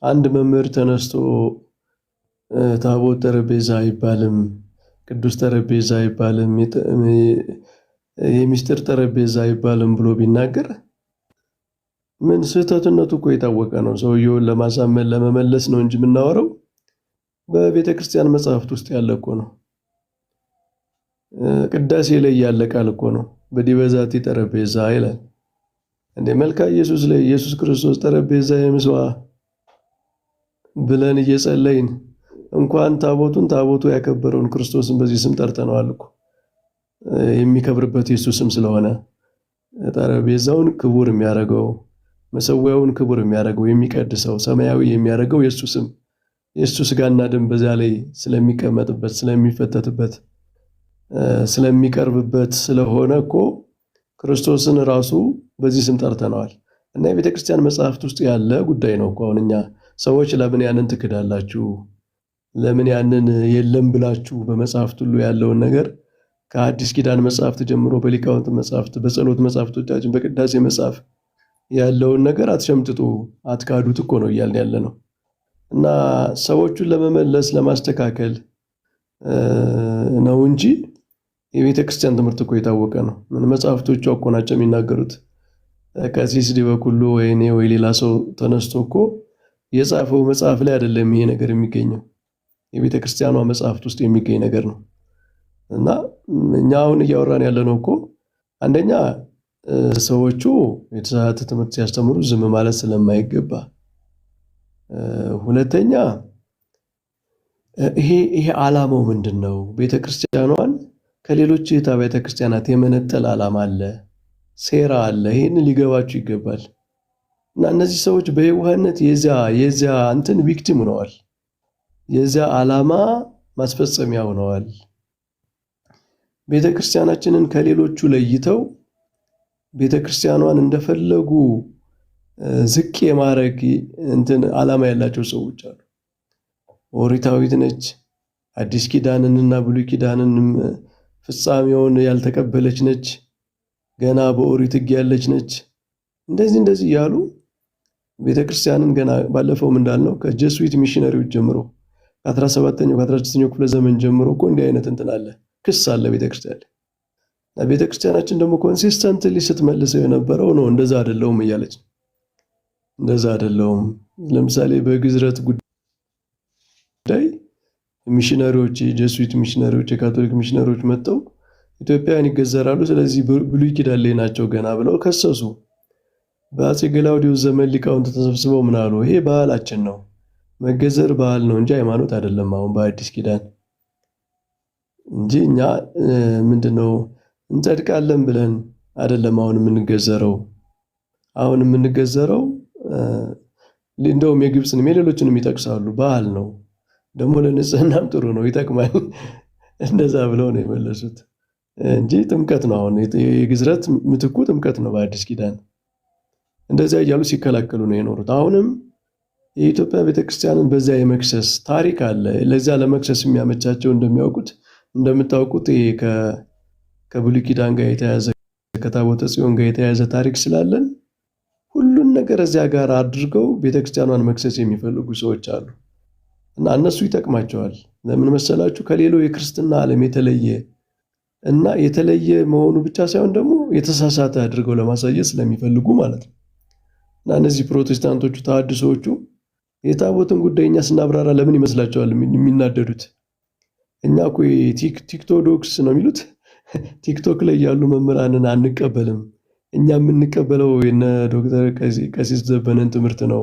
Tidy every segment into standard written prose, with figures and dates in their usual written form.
አንድ መምህር ተነስቶ ታቦት ጠረጴዛ አይባልም፣ ቅዱስ ጠረጴዛ አይባልም፣ የሚስጥር ጠረጴዛ አይባልም ብሎ ቢናገር ምን ስህተትነቱ እኮ የታወቀ ነው። ሰውየውን ለማሳመን ለመመለስ ነው እንጂ የምናወራው በቤተ ክርስቲያን መጽሐፍት ውስጥ ያለ እኮ ነው። ቅዳሴ ላይ ያለ ቃል እኮ ነው። በዲበ ዛቲ ጠረጴዛ ይላል። እንደ መልካ ኢየሱስ ላይ ኢየሱስ ክርስቶስ ጠረጴዛ የምስዋ ብለን እየጸለይን እንኳን ታቦቱ ያከበረውን ክርስቶስን በዚህ ስም ጠርተነዋል እኮ የሚከብርበት የሱ ስም ስለሆነ ጠረጴዛውን ክቡር የሚያደርገው መሰዊያውን ክቡር የሚያደርገው የሚቀድሰው ሰማያዊ የሚያደርገው የሱ ስም የሱ ስጋና ደም በዛ ላይ ስለሚቀመጥበት ስለሚፈተትበት ስለሚቀርብበት ስለሆነ እኮ ክርስቶስን ራሱ በዚህ ስም ጠርተነዋል። እና የቤተ ክርስቲያን መጽሐፍት ውስጥ ያለ ጉዳይ ነው እኮ። አሁን እኛ ሰዎች ለምን ያንን ትክዳላችሁ? ለምን ያንን የለም ብላችሁ በመጽሐፍት ሁሉ ያለውን ነገር ከአዲስ ኪዳን መጽሐፍት ጀምሮ በሊቃውንት መጽሐፍት፣ በጸሎት መጽሐፍቶቻችን፣ በቅዳሴ መጽሐፍ ያለውን ነገር አትሸምጥጡ፣ አትካዱት እኮ ነው እያልን ያለ ነው። እና ሰዎቹን ለመመለስ ለማስተካከል ነው እንጂ የቤተ ክርስቲያን ትምህርት እኮ የታወቀ ነው። ምን መጽሐፍቶቹ እኮ ናቸው የሚናገሩት። ቀሲስ ዲበኩሉ ወይ እኔ ወይ ሌላ ሰው ተነስቶ እኮ የጻፈው መጽሐፍ ላይ አይደለም ይሄ ነገር የሚገኘው፣ የቤተ ክርስቲያኗ መጽሐፍት ውስጥ የሚገኝ ነገር ነው። እና እኛ አሁን እያወራን ያለነው እኮ አንደኛ ሰዎቹ የተሳሳተ ትምህርት ሲያስተምሩ ዝም ማለት ስለማይገባ፣ ሁለተኛ ይሄ ዓላማው ምንድነው? ቤተ ክርስቲያኗን ከሌሎች የአብያተ ክርስቲያናት የመነጠል ዓላማ አለ፣ ሴራ አለ። ይሄን ሊገባችሁ ይገባል። እና እነዚህ ሰዎች በየዋህነት የዚያ እንትን ቪክቲም ሆነዋል፣ የዚያ ዓላማ ማስፈጸሚያ ሆነዋል። ቤተ ክርስቲያናችንን ከሌሎቹ ለይተው ቤተ ክርስቲያኗን እንደፈለጉ ዝቅ የማድረግ እንትን ዓላማ ያላቸው ሰዎች አሉ። ኦሪታዊት ነች፣ አዲስ ኪዳንንና ብሉይ ኪዳንን ፍጻሜውን ያልተቀበለች ነች፣ ገና በኦሪት ሕግ ያለች ነች። እንደዚህ ያሉ ቤተ ክርስቲያንን ገና ባለፈውም እንዳልነው ከጀስዊት ሚሽነሪዎች ጀምሮ ከ17ኛው ከ16ኛው ክፍለ ዘመን ጀምሮ እኮ እንዲህ አይነት እንትን አለ፣ ክስ አለ ቤተ ክርስቲያን ላይ። ቤተ ክርስቲያናችን ደግሞ ኮንሲስተንትሊ ስትመልሰው የነበረው ነው እንደዛ አይደለውም እያለች ነው። እንደዛ አይደለውም። ለምሳሌ በግዝረት ጉዳይ ሚሽነሪዎች፣ የጀስዊት ሚሽነሪዎች፣ የካቶሊክ ሚሽነሪዎች መጥተው ኢትዮጵያን ይገዘራሉ፣ ስለዚህ ብሉይ ኪዳን ላይ ናቸው ገና ብለው ከሰሱ። በአፄ ገላውዲዮስ ዘመን ሊቃውንት ተሰብስበው ምን አሉ? ይሄ ባህላችን ነው፣ መገዘር ባህል ነው እንጂ ሃይማኖት አይደለም። አሁን በአዲስ ኪዳን እንጂ እኛ ምንድነው እንጸድቃለን ብለን አይደለም አሁን የምንገዘረው። አሁን የምንገዘረው እንደውም የግብፅንም የሌሎችንም ይጠቅሳሉ፣ ባህል ነው ደግሞ ለንጽህናም ጥሩ ነው፣ ይጠቅማል። እንደዛ ብለው ነው የመለሱት እንጂ ጥምቀት ነው። አሁን የግዝረት ምትኩ ጥምቀት ነው በአዲስ ኪዳን። እንደዚያ እያሉ ሲከላከሉ ነው የኖሩት። አሁንም የኢትዮጵያ ቤተክርስቲያንን በዚያ የመክሰስ ታሪክ አለ። ለዚያ ለመክሰስ የሚያመቻቸው እንደምታውቁት ከብሉይ ኪዳን ጋር የተያዘ ከታቦተ ጽዮን ጋር የተያዘ ታሪክ ስላለን ሁሉን ነገር እዚያ ጋር አድርገው ቤተክርስቲያኗን መክሰስ የሚፈልጉ ሰዎች አሉ። እና እነሱ ይጠቅማቸዋል። ለምን መሰላችሁ? ከሌላው የክርስትና ዓለም የተለየ መሆኑ ብቻ ሳይሆን ደግሞ የተሳሳተ አድርገው ለማሳየት ስለሚፈልጉ ማለት ነው። እና እነዚህ ፕሮቴስታንቶቹ ተሐድሶዎቹ የታቦትን ጉዳይ እኛ ስናብራራ ለምን ይመስላቸዋል የሚናደዱት? እኛ እኮ ቲክቶዶክስ ነው የሚሉት፣ ቲክቶክ ላይ ያሉ መምህራንን አንቀበልም፣ እኛ የምንቀበለው የነ ዶክተር ቀሲስ ዘበነን ትምህርት ነው፣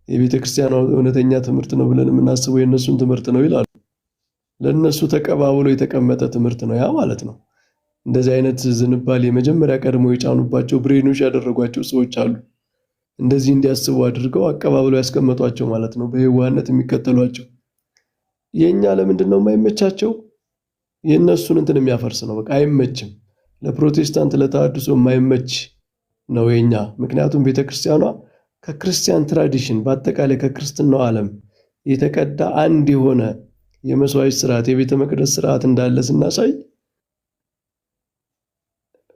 የቤተ ክርስቲያኗ እውነተኛ ትምህርት ነው ብለን የምናስበው የእነሱን ትምህርት ነው ይላሉ። ለእነሱ ተቀባብሎ የተቀመጠ ትምህርት ነው ያ ማለት ነው። እንደዚህ አይነት ዝንባሌ መጀመሪያ ቀድሞ የጫኑባቸው ብሬኖች ያደረጓቸው ሰዎች አሉ። እንደዚህ እንዲያስቡ አድርገው አቀባብለው ያስቀመጧቸው ማለት ነው፣ በየዋህነት የሚከተሏቸው። የኛ ለምንድን ነው የማይመቻቸው? የእነሱን እንትን የሚያፈርስ ነው። በቃ አይመችም። ለፕሮቴስታንት ለተሐድሶ የማይመች ነው የኛ። ምክንያቱም ቤተክርስቲያኗ ከክርስቲያን ትራዲሽን በአጠቃላይ ከክርስትናው ዓለም የተቀዳ አንድ የሆነ የመስዋዕት ስርዓት የቤተ መቅደስ ስርዓት እንዳለ ስናሳይ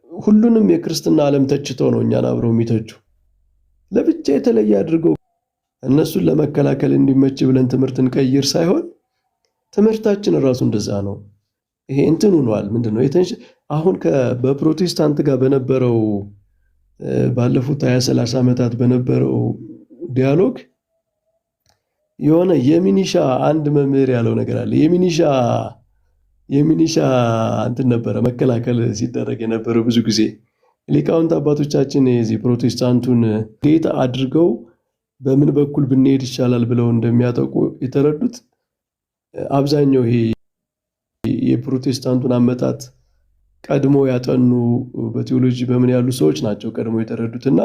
ሁሉንም የክርስትና ዓለም ተችተው ነው እኛን አብረው የሚተቹ። ለብቻ የተለየ አድርገው እነሱን ለመከላከል እንዲመች ብለን ትምህርትን ቀይር ሳይሆን ትምህርታችን ራሱ እንደዛ ነው። ይሄ እንትን ሆኗል። ምንድነው አሁን በፕሮቴስታንት ጋር በነበረው ባለፉት 20-30 ዓመታት በነበረው ዲያሎግ የሆነ የሚኒሻ አንድ መምህር ያለው ነገር አለ። የሚኒሻ እንትን ነበረ መከላከል ሲደረግ የነበረው ብዙ ጊዜ ሊቃውንት አባቶቻችን የዚህ ፕሮቴስታንቱን ጌታ አድርገው በምን በኩል ብንሄድ ይሻላል ብለው እንደሚያጠቁ የተረዱት አብዛኛው ይሄ የፕሮቴስታንቱን አመጣጥ ቀድሞ ያጠኑ በቴዎሎጂ በምን ያሉ ሰዎች ናቸው ቀድሞ የተረዱትና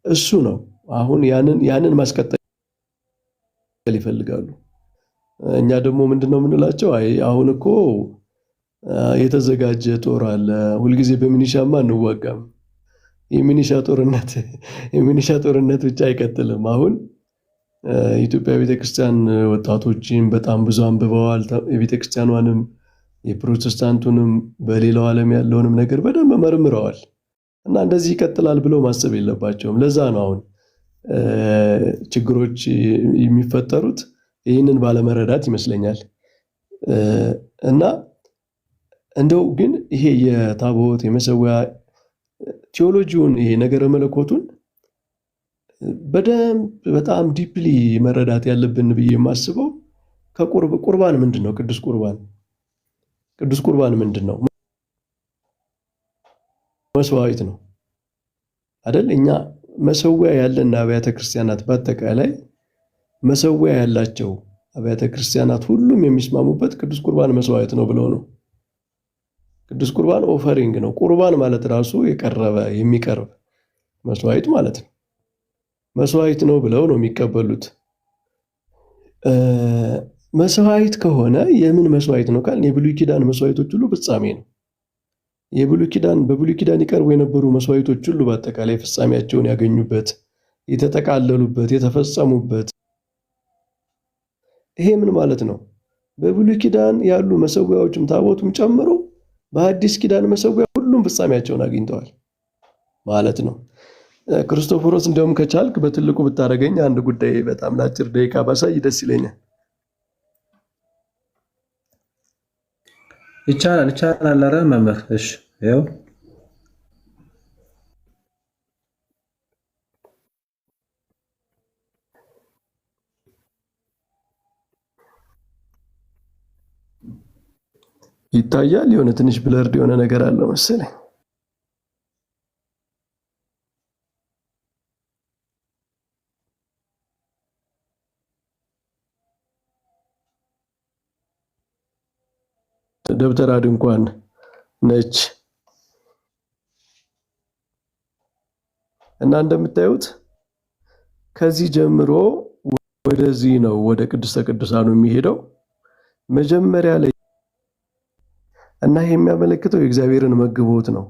እሱ ነው አሁን ያንን ማስቀጠል ይፈልጋሉ። እኛ ደግሞ ምንድነው የምንላቸው? አይ አሁን እኮ የተዘጋጀ ጦር አለ፣ ሁልጊዜ በሚኒሻማ እንዋጋም። የሚኒሻ ጦርነት ብቻ አይቀጥልም። አሁን የኢትዮጵያ ቤተክርስቲያን ወጣቶችን በጣም ብዙ አንብበዋል። የቤተክርስቲያኗንም የፕሮቴስታንቱንም በሌላው ዓለም ያለውንም ነገር በደንብ መርምረዋል እና እንደዚህ ይቀጥላል ብለው ማሰብ የለባቸውም። ለዛ ነው አሁን ችግሮች የሚፈጠሩት ይህንን ባለመረዳት ይመስለኛል። እና እንደው ግን ይሄ የታቦት የመሰዊያ ቴዎሎጂውን ይሄ ነገረ መለኮቱን በደንብ በጣም ዲፕሊ መረዳት ያለብን ብዬ የማስበው ቁርባን ምንድን ነው? ቅዱስ ቁርባን ምንድን ነው? መስዋዕት ነው አይደል? እኛ መሰዊያ ያለን አብያተ ክርስቲያናት በአጠቃላይ መሰዊያ ያላቸው አብያተ ክርስቲያናት ሁሉም የሚስማሙበት ቅዱስ ቁርባን መስዋዕት ነው ብለው ነው። ቅዱስ ቁርባን ኦፈሪንግ ነው። ቁርባን ማለት ራሱ የሚቀርብ መስዋዕት ማለት ነው። መስዋዕት ነው ብለው ነው የሚቀበሉት። መስዋዕት ከሆነ የምን መስዋዕት ነው ካልን የብሉይ ኪዳን መስዋዕቶች ሁሉ ፍጻሜ ነው። በብሉይ ኪዳን ይቀርቡ የነበሩ መስዋዕቶች ሁሉ በአጠቃላይ ፍጻሜያቸውን ያገኙበት፣ የተጠቃለሉበት፣ የተፈጸሙበት። ይሄ ምን ማለት ነው? በብሉይ ኪዳን ያሉ መሰዊያዎችም ታቦቱም ጨምሮ በአዲስ ኪዳን መሰዊያ ሁሉም ፍጻሜያቸውን አግኝተዋል ማለት ነው። ክርስቶፎሮስ እንደውም ከቻልክ በትልቁ ብታረገኝ አንድ ጉዳይ በጣም ለአጭር ደቂቃ ባሳይ ደስ ይለኛል። ይቻላል። ኧረ መምህር እሺ፣ ያው ይታያል። የሆነ ትንሽ ብለርድ የሆነ ነገር አለው መሰለኝ። ደብተራ ድንኳን ነች እና እንደምታዩት ከዚህ ጀምሮ ወደዚህ ነው ወደ ቅድስተ ቅዱሳኑ የሚሄደው መጀመሪያ ላይ እና ይሄ የሚያመለክተው የእግዚአብሔርን መግቦት ነው።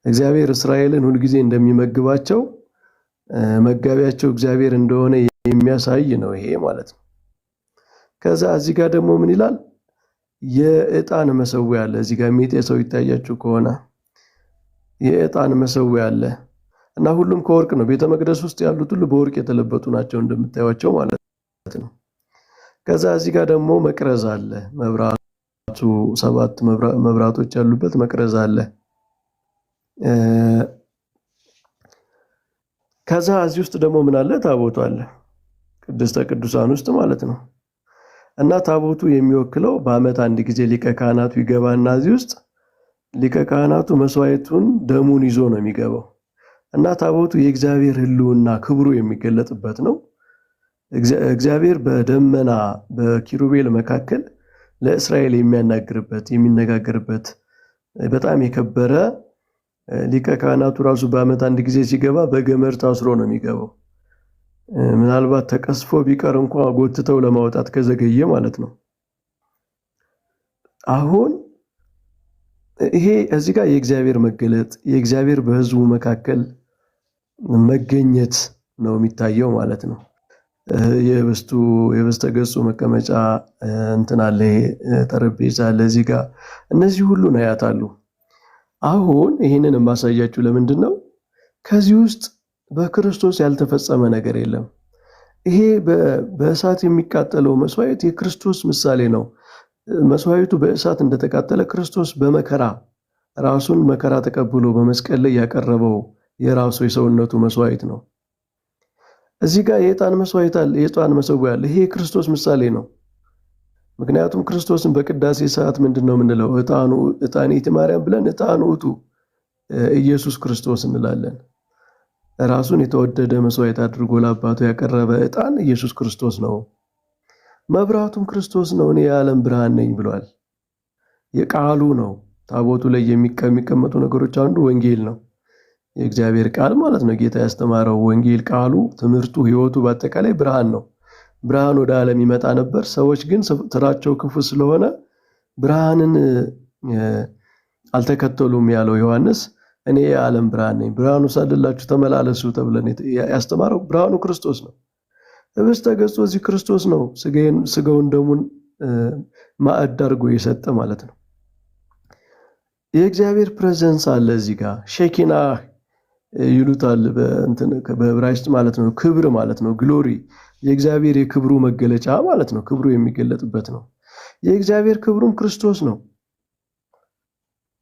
እግዚአብሔር እስራኤልን ሁልጊዜ እንደሚመግባቸው መጋቢያቸው እግዚአብሔር እንደሆነ የሚያሳይ ነው ይሄ ማለት ነው። ከዛ እዚህ ጋር ደግሞ ምን ይላል? የዕጣን መሰዊያ አለ። እዚህ ጋር ሰው ይታያችሁ ከሆነ የዕጣን መሰዊያ አለ እና ሁሉም ከወርቅ ነው። ቤተ መቅደስ ውስጥ ያሉት ሁሉ በወርቅ የተለበጡ ናቸው እንደምታዩቸው ማለት ነው። ከዛ እዚህ ጋር ደግሞ መቅረዝ አለ። መብራቱ 7 መብራቶች ያሉበት መቅረዝ አለ። ከዛ እዚህ ውስጥ ደግሞ ምን አለ? ታቦቱ አለ። ቅድስተ ቅዱሳን ውስጥ ማለት ነው። እና ታቦቱ የሚወክለው በዓመት አንድ ጊዜ ሊቀ ካህናቱ ይገባና እዚህ ውስጥ ሊቀ ካህናቱ መስዋዕቱን ደሙን ይዞ ነው የሚገባው። እና ታቦቱ የእግዚአብሔር ሕልውና ክብሩ የሚገለጥበት ነው። እግዚአብሔር በደመና በኪሩቤል መካከል ለእስራኤል የሚነጋገርበት በጣም የከበረ ሊቀ ካህናቱ ራሱ በዓመት አንድ ጊዜ ሲገባ በገመድ ታስሮ ነው የሚገባው። ምናልባት ተቀስፎ ቢቀር እንኳን ጎትተው ለማውጣት ከዘገየ ማለት ነው። አሁን ይሄ እዚህ ጋር የእግዚአብሔር መገለጥ የእግዚአብሔር በሕዝቡ መካከል መገኘት ነው የሚታየው ማለት ነው። የበስተ ገጹ መቀመጫ እንትን አለ፣ ጠረጴዛ አለ እዚህ ጋር። እነዚህ ሁሉ ነያት አሉ። አሁን ይህንን የማሳያችሁ ለምንድን ነው? ከዚህ ውስጥ በክርስቶስ ያልተፈጸመ ነገር የለም። ይሄ በእሳት የሚቃጠለው መስዋዕት የክርስቶስ ምሳሌ ነው። መስዋዕቱ በእሳት እንደተቃጠለ ክርስቶስ በመከራ ራሱን መከራ ተቀብሎ በመስቀል ላይ ያቀረበው የራሱ የሰውነቱ መስዋዕት ነው። እዚህ ጋር የዕጣን መስዋዕት አለ፣ የዕጣን መሰዊያ አለ። ይሄ የክርስቶስ ምሳሌ ነው። ምክንያቱም ክርስቶስን በቅዳሴ ሰዓት ምንድነው የምንለው? ዕጣኔ ማርያም ብለን ዕጣን ውእቱ ኢየሱስ ክርስቶስ እንላለን። ራሱን የተወደደ መስዋዕት አድርጎ ለአባቱ ያቀረበ ዕጣን ኢየሱስ ክርስቶስ ነው። መብራቱም ክርስቶስ ነው። እኔ የዓለም ብርሃን ነኝ ብሏል። የቃሉ ነው። ታቦቱ ላይ የሚቀመጡ ነገሮች አንዱ ወንጌል ነው። የእግዚአብሔር ቃል ማለት ነው። ጌታ ያስተማረው ወንጌል ቃሉ፣ ትምህርቱ፣ ሕይወቱ በአጠቃላይ ብርሃን ነው። ብርሃን ወደ ዓለም ይመጣ ነበር። ሰዎች ግን ስራቸው ክፉ ስለሆነ ብርሃንን አልተከተሉም ያለው ዮሐንስ እኔ የዓለም ብርሃን ነኝ፣ ብርሃኑ ሳልላችሁ ተመላለሱ ተብለን ያስተማረው ብርሃኑ ክርስቶስ ነው። ህብስተ ገጹ እዚህ ክርስቶስ ነው። ስጋውን ደሙን ማዕድ አድርጎ የሰጠ ማለት ነው። የእግዚአብሔር ፕሬዘንስ አለ እዚህ ጋር። ሼኪና ይሉታል በዕብራይስጥ ማለት ነው። ክብር ማለት ነው። ግሎሪ የእግዚአብሔር የክብሩ መገለጫ ማለት ነው። ክብሩ የሚገለጥበት ነው። የእግዚአብሔር ክብሩም ክርስቶስ ነው።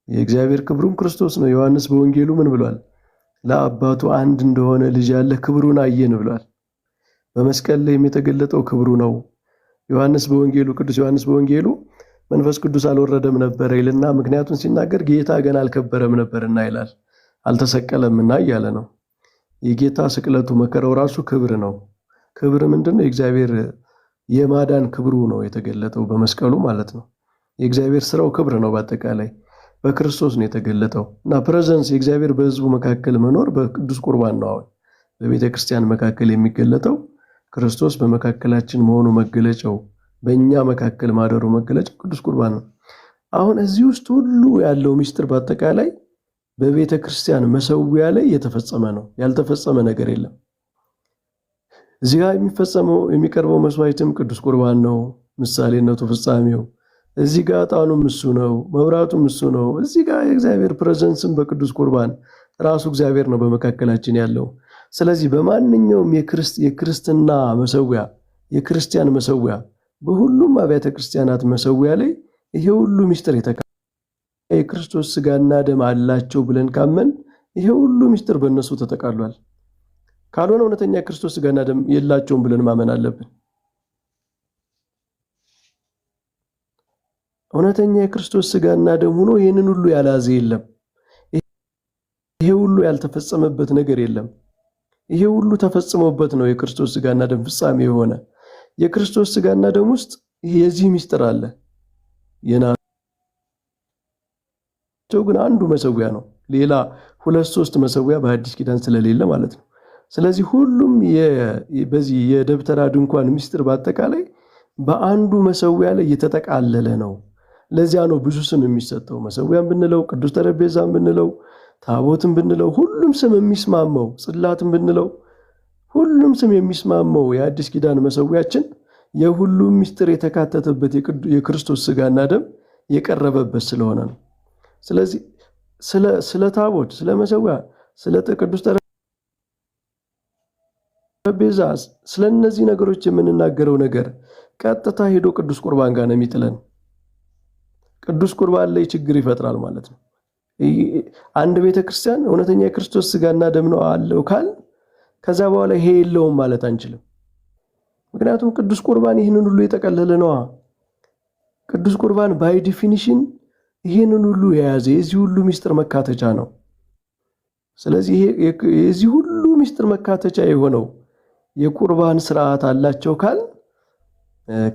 የእግዚአብሔር ክብሩም ክርስቶስ ነው። ዮሐንስ በወንጌሉ ምን ብሏል? ለአባቱ አንድ እንደሆነ ልጅ ያለ ክብሩን አየን ብሏል። በመስቀል ላይ የተገለጠው ክብሩ ነው። ዮሐንስ በወንጌሉ ቅዱስ ዮሐንስ በወንጌሉ መንፈስ ቅዱስ አልወረደም ነበር ይልና ምክንያቱም ሲናገር ጌታ ገና አልከበረም ነበርና ይላል። አልተሰቀለምና እያለ ነው። የጌታ ስቅለቱ መከራው ራሱ ክብር ነው። ክብር ምንድነው? የእግዚአብሔር የማዳን ክብሩ ነው የተገለጠው በመስቀሉ ማለት ነው። የእግዚአብሔር ስራው ክብር ነው። በአጠቃላይ በክርስቶስ ነው የተገለጠው እና ፕሬዘንስ የእግዚአብሔር በሕዝቡ መካከል መኖር በቅዱስ ቁርባን ነው። አሁን በቤተ ክርስቲያን መካከል የሚገለጠው ክርስቶስ በመካከላችን መሆኑ መገለጫው፣ በእኛ መካከል ማደሩ መገለጫው ቅዱስ ቁርባን ነው። አሁን እዚህ ውስጥ ሁሉ ያለው ምስጢር በአጠቃላይ በቤተ ክርስቲያን መሰዊያ ላይ የተፈጸመ ነው። ያልተፈጸመ ነገር የለም። እዚህ ጋር የሚቀርበው መስዋዕትም ቅዱስ ቁርባን ነው። ምሳሌነቱ ፍጻሜው እዚህ ጋር ዕጣኑም እሱ ነው። መብራቱም እሱ ነው። እዚህ ጋር የእግዚአብሔር ፕሬዘንስም በቅዱስ ቁርባን ራሱ እግዚአብሔር ነው በመካከላችን ያለው። ስለዚህ በማንኛውም የክርስትና መሰዊያ የክርስቲያን መሰዊያ በሁሉም አብያተ ክርስቲያናት መሰዊያ ላይ ይሄ ሁሉ ምስጢር የክርስቶስ ስጋና ደም አላቸው ብለን ካመን ይሄ ሁሉ ምስጢር በእነሱ ተጠቃሏል። ካልሆነ እውነተኛ የክርስቶስ ስጋና ደም የላቸውም ብለን ማመን አለብን። እውነተኛ የክርስቶስ ስጋና ደም ሆኖ ይህንን ሁሉ ያላዘ የለም። ይሄ ሁሉ ያልተፈጸመበት ነገር የለም። ይሄ ሁሉ ተፈጽሞበት ነው የክርስቶስ ስጋና ደም ፍጻሜ የሆነ። የክርስቶስ ስጋና ደም ውስጥ የዚህ ምስጢር አለ። የናቸው ግን አንዱ መሰዊያ ነው። ሌላ 2-3 መሰዊያ በአዲስ ኪዳን ስለሌለ ማለት ነው። ስለዚህ ሁሉም በዚህ የደብተራ ድንኳን ምስጢር በአጠቃላይ በአንዱ መሰዊያ ላይ የተጠቃለለ ነው። ለዚያ ነው ብዙ ስም የሚሰጠው። መሰዊያም ብንለው፣ ቅዱስ ጠረጴዛም ብንለው፣ ታቦትም ብንለው፣ ሁሉም ስም የሚስማማው፣ ጽላትም ብንለው፣ ሁሉም ስም የሚስማማው የአዲስ ኪዳን መሰዊያችን የሁሉም ምስጢር የተካተተበት የክርስቶስ ስጋና ደም የቀረበበት ስለሆነ ነው። ስለዚህ ስለ ታቦት፣ ስለ መሰዊያ፣ ስለ ቅዱስ ጠረጴዛ፣ ስለ እነዚህ ነገሮች የምንናገረው ነገር ቀጥታ ሄዶ ቅዱስ ቁርባን ጋር ነው የሚጥለን። ቅዱስ ቁርባን ላይ ችግር ይፈጥራል ማለት ነው። አንድ ቤተክርስቲያን እውነተኛ የክርስቶስ ስጋና ደም ነው አለው ካል ከዛ በኋላ ይሄ የለውም ማለት አንችልም። ምክንያቱም ቅዱስ ቁርባን ይህንን ሁሉ የጠቀለለ ነው። ቅዱስ ቁርባን ባይ ዲፊኒሽን ይህንን ሁሉ የያዘ የዚህ ሁሉ ምስጢር መካተቻ ነው። ስለዚህ የዚህ ሁሉ ምስጢር መካተቻ የሆነው የቁርባን ስርዓት አላቸው ካል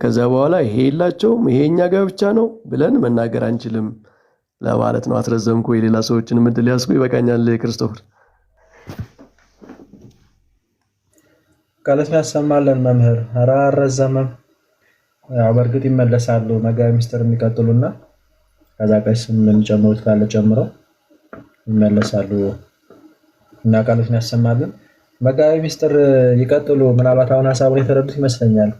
ከዛ በኋላ ይሄ የላቸውም ይሄ እኛ ጋር ብቻ ነው ብለን መናገር አንችልም ለማለት ነው። አትረዘምኩ። የሌላ ሰዎችን ምድል ያስኩ ይበቃኛል። ክርስቶፈር ቃላት ያሰማልን መምህር። ኧረ አልረዘመም። ያው በእርግጥ ይመለሳሉ መጋቢ ምስጢር የሚቀጥሉና ከዛ ቀስም የሚጨምሩት ካለ ጨምረው ይመለሳሉ እና ቃላት ያሰማልን። መጋቢ ምስጢር ይቀጥሉ። ምናልባት አሁን ሐሳቡን የተረዱት ይመስለኛል።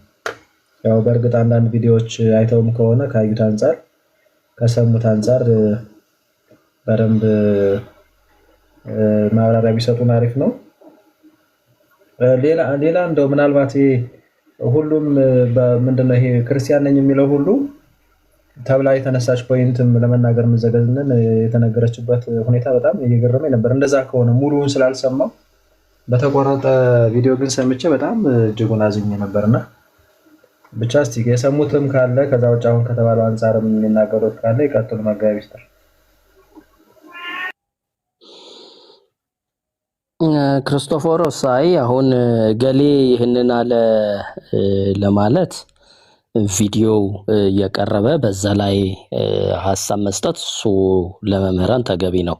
ያው በእርግጥ አንዳንድ ቪዲዮዎች አይተውም ከሆነ ካዩት አንፃር ከሰሙት አንፃር በደንብ ማብራሪያ ቢሰጡን አሪፍ ነው። ሌላ እንደው ምናልባት ሁሉም ምንድነው ይሄ ክርስቲያን ነኝ የሚለው ሁሉ ተብላ የተነሳች ፖይንትም ለመናገር መዘገዝነን የተነገረችበት ሁኔታ በጣም እየገረመኝ ነበር። እንደዛ ከሆነ ሙሉውን ስላልሰማው በተቆረጠ ቪዲዮ ግን ሰምቼ በጣም እጅጉን አዝኜ ነበርና ብቻ እስቲ የሰሙትም ካለ ከዛ ውጭ አሁን ከተባለው አንፃርም የሚናገሩት ካለ ይቀጥሉ። መጋቢ ሚስጥር ክርስቶፎሮስ አይ አሁን ገሌ ይህንን አለ ለማለት ቪዲዮ የቀረበ በዛ ላይ ሐሳብ መስጠት እሱ ለመምህራን ተገቢ ነው።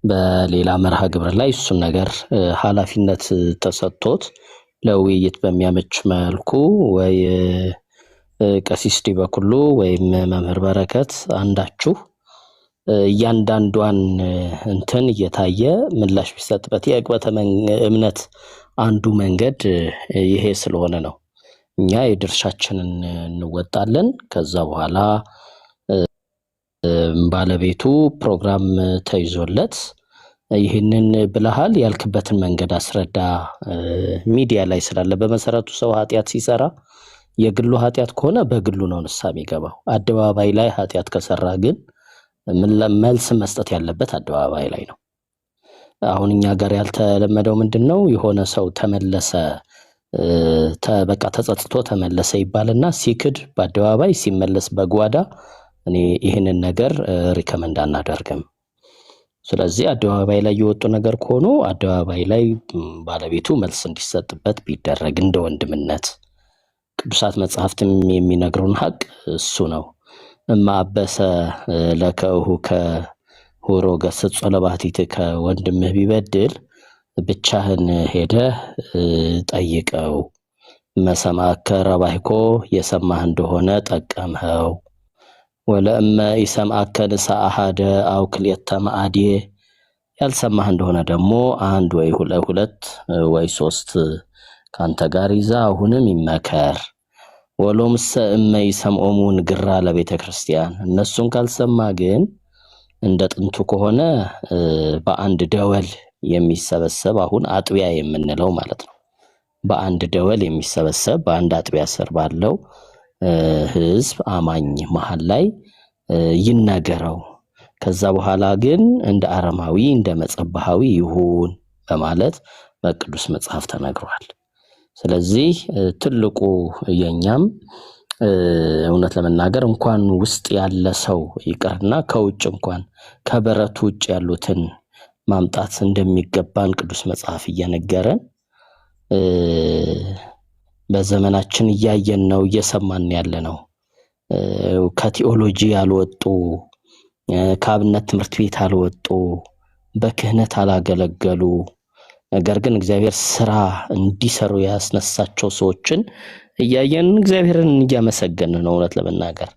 በሌላ መርሃ ግብር ላይ እሱን ነገር ኃላፊነት ተሰጥቶት ለውይይት በሚያመች መልኩ ወይ ቀሲስ ዲበኩሉ ወይም መምህር በረከት አንዳችሁ እያንዳንዷን እንትን እየታየ ምላሽ ቢሰጥበት የዕቅበተ እምነት አንዱ መንገድ ይሄ ስለሆነ ነው። እኛ የድርሻችንን እንወጣለን። ከዛ በኋላ ባለቤቱ ፕሮግራም ተይዞለት ይህንን ብለሃል ያልክበትን መንገድ አስረዳ ሚዲያ ላይ ስላለ በመሰረቱ ሰው ኃጢአት ሲሰራ የግሉ ኃጢአት ከሆነ በግሉ ነው ንስሐ የሚገባው። አደባባይ ላይ ኃጢአት ከሰራ ግን መልስ መስጠት ያለበት አደባባይ ላይ ነው። አሁን እኛ ጋር ያልተለመደው ምንድነው? የሆነ ሰው ተመለሰ በቃ ተጸጽቶ ተመለሰ ይባልና ሲክድ በአደባባይ ሲመለስ በጓዳ እኔ ይህንን ነገር ሪከመንድ አናደርግም። ስለዚህ አደባባይ ላይ የወጡ ነገር ከሆኑ አደባባይ ላይ ባለቤቱ መልስ እንዲሰጥበት ቢደረግ እንደ ወንድምነት ቅዱሳት መጽሐፍትም የሚነግሩን ሐቅ እሱ ነው። እማበሰ ለከሁ ከሆሮ ገሰጾ ለባቲት ከወንድምህ ቢበድል ብቻህን ሄደህ ጠይቀው መሰማከ ረባይኮ የሰማህ እንደሆነ ጠቀምኸው ወለእመ ይሰማከ ንሳ አሐደ አው ክልኤተ መዓድየ ያልሰማህ እንደሆነ ደግሞ አንድ ወይ ሁለት ወይ ሶስት ካንተ ጋር ይዛ አሁንም ይመከር። ወሎምሰ እመ ይሰምዖሙ ንግራ ለቤተ ክርስቲያን እነሱን ካልሰማ ግን እንደ ጥንቱ ከሆነ በአንድ ደወል የሚሰበሰብ አሁን አጥቢያ የምንለው ማለት ነው። በአንድ ደወል የሚሰበሰብ በአንድ አጥቢያ ስር ባለው ህዝብ አማኝ መሃል ላይ ይነገረው። ከዛ በኋላ ግን እንደ አረማዊ እንደ መጸባሃዊ ይሁን በማለት በቅዱስ መጽሐፍ ተነግሯል። ስለዚህ ትልቁ የኛም እውነት ለመናገር እንኳን ውስጥ ያለ ሰው ይቀርና ከውጭ እንኳን ከበረቱ ውጭ ያሉትን ማምጣት እንደሚገባን ቅዱስ መጽሐፍ እየነገረን በዘመናችን እያየን ነው እየሰማን ያለ ነው። ከቲኦሎጂ ያልወጡ ከአብነት ትምህርት ቤት ያልወጡ በክህነት አላገለገሉ ነገር ግን እግዚአብሔር ስራ እንዲሰሩ ያስነሳቸው ሰዎችን እያየን እግዚአብሔርን እያመሰገን ነው። እውነት ለመናገር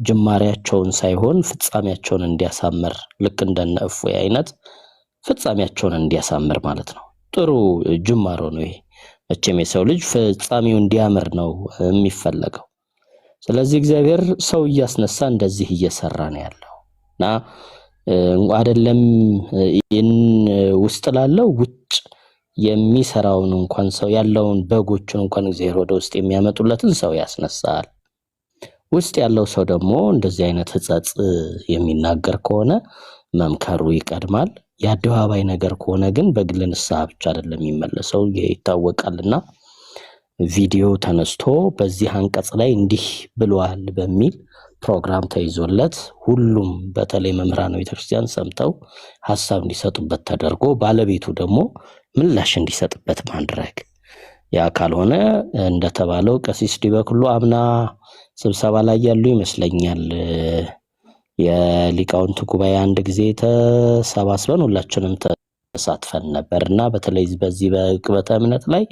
ጅማሬያቸውን ሳይሆን ፍጻሜያቸውን እንዲያሳምር ልክ እንደነ እፎይ አይነት ፍጻሜያቸውን እንዲያሳምር ማለት ነው። ጥሩ ጅማሮ ነው ይሄ። መቼም የሰው ልጅ ፍጻሜው እንዲያምር ነው የሚፈለገው። ስለዚህ እግዚአብሔር ሰው እያስነሳ እንደዚህ እየሰራ ነው ያለውና አይደለም ውስጥ ላለው ውጭ የሚሰራውን እንኳን ሰው ያለውን በጎቹን እንኳን እግዚአብሔር ወደ ውስጥ የሚያመጡለትን ሰው ያስነሳል። ውስጥ ያለው ሰው ደግሞ እንደዚህ አይነት ሕጸጽ የሚናገር ከሆነ መምከሩ ይቀድማል። የአደባባይ ነገር ከሆነ ግን በግል ንስሐ ብቻ አይደለም የሚመለሰው ይታወቃልና ቪዲዮ ተነስቶ በዚህ አንቀጽ ላይ እንዲህ ብሏል በሚል ፕሮግራም ተይዞለት ሁሉም በተለይ መምህራን ቤተክርስቲያን ሰምተው ሐሳብ እንዲሰጡበት ተደርጎ ባለቤቱ ደግሞ ምላሽ እንዲሰጥበት ማድረግ። ያ ካልሆነ እንደተባለው ቀሲስ ዲበኩሉ አምና ስብሰባ ላይ ያሉ ይመስለኛል የሊቃውንት ጉባኤ አንድ ጊዜ ተሰባስበን ሁላችንም ተሳትፈን ነበርና በተለይ በዚህ በዕቅበተ እምነት ላይ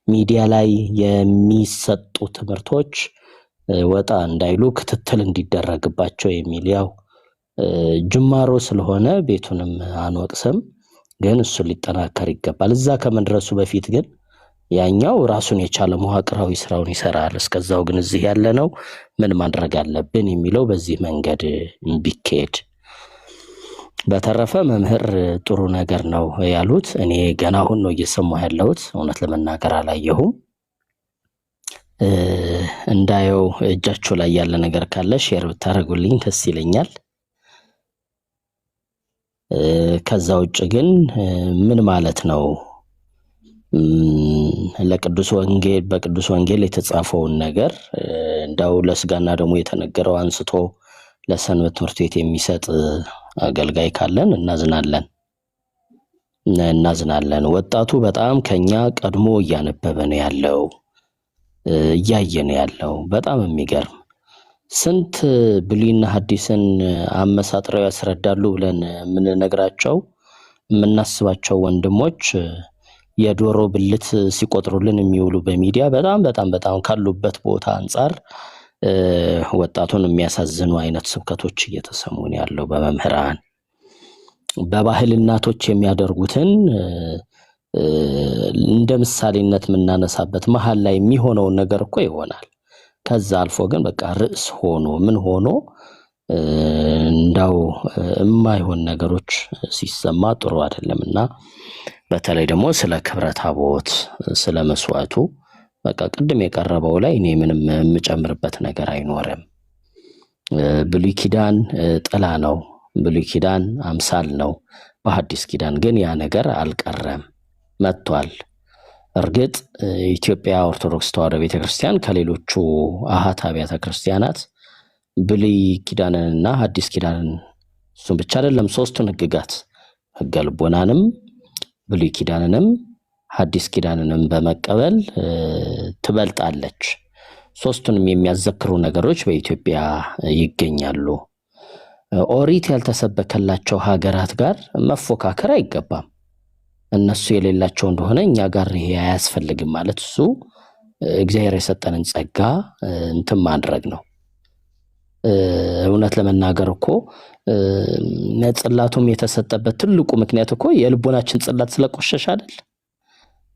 ሚዲያ ላይ የሚሰጡ ትምህርቶች ወጣ እንዳይሉ ክትትል እንዲደረግባቸው የሚል ያው ጅማሮ ስለሆነ ቤቱንም አንወቅስም፣ ግን እሱ ሊጠናከር ይገባል። እዛ ከመድረሱ በፊት ግን ያኛው ራሱን የቻለ መዋቅራዊ ስራውን ይሰራል። እስከዛው ግን እዚህ ያለ ነው ምን ማድረግ አለብን የሚለው በዚህ መንገድ ቢኬድ በተረፈ መምህር ጥሩ ነገር ነው ያሉት። እኔ ገና አሁን ነው እየሰማሁ ያለሁት። እውነት ለመናገር አላየሁም። እንዳየው እጃችሁ ላይ ያለ ነገር ካለ ሼር ብታደርጉልኝ ደስ ይለኛል። ከዛ ውጭ ግን ምን ማለት ነው? ለቅዱስ ወንጌል በቅዱስ ወንጌል የተጻፈውን ነገር እንዳው ለስጋና ደግሞ የተነገረው አንስቶ ለሰንበት ትምህርት ቤት የሚሰጥ አገልጋይ ካለን እናዝናለን። ወጣቱ በጣም ከኛ ቀድሞ እያነበበ ነው ያለው፣ እያየ ነው ያለው። በጣም የሚገርም ስንት ብሉይና ሐዲስን አመሳጥረው ያስረዳሉ ብለን የምንነግራቸው የምናስባቸው ወንድሞች የዶሮ ብልት ሲቆጥሩልን የሚውሉ በሚዲያ በጣም ካሉበት ቦታ አንጻር ወጣቱን የሚያሳዝኑ አይነት ስብከቶች እየተሰሙ ነው ያለው። በመምህራን በባህል እናቶች የሚያደርጉትን እንደ ምሳሌነት የምናነሳበት መሀል ላይ የሚሆነውን ነገር እኮ ይሆናል። ከዛ አልፎ ግን በቃ ርዕስ ሆኖ ምን ሆኖ እንዳው የማይሆን ነገሮች ሲሰማ ጥሩ አይደለምና በተለይ ደግሞ ስለ ክብረ ታቦት ስለ መስዋዕቱ በቃ ቅድም የቀረበው ላይ እኔ ምንም የምጨምርበት ነገር አይኖርም። ብሉይ ኪዳን ጥላ ነው፣ ብሉይ ኪዳን አምሳል ነው። በሐዲስ ኪዳን ግን ያ ነገር አልቀረም፣ መጥቷል። እርግጥ ኢትዮጵያ ኦርቶዶክስ ተዋሕዶ ቤተክርስቲያን ከሌሎቹ አሃት አብያተ ክርስቲያናት ብሉይ ኪዳንንና ሐዲስ ኪዳንን እሱም ብቻ አይደለም ሶስቱን ህግጋት ህገ ልቦናንም ብሉይ ኪዳንንም ሐዲስ ኪዳንንም በመቀበል ትበልጣለች። ሶስቱንም የሚያዘክሩ ነገሮች በኢትዮጵያ ይገኛሉ። ኦሪት ያልተሰበከላቸው ሀገራት ጋር መፎካከር አይገባም። እነሱ የሌላቸው እንደሆነ እኛ ጋር ይሄ አያስፈልግም ማለት እሱ እግዚአብሔር የሰጠንን ጸጋ እንትን ማድረግ ነው። እውነት ለመናገር እኮ ጽላቱም የተሰጠበት ትልቁ ምክንያት እኮ የልቦናችን ጽላት ስለቆሸሽ አይደል?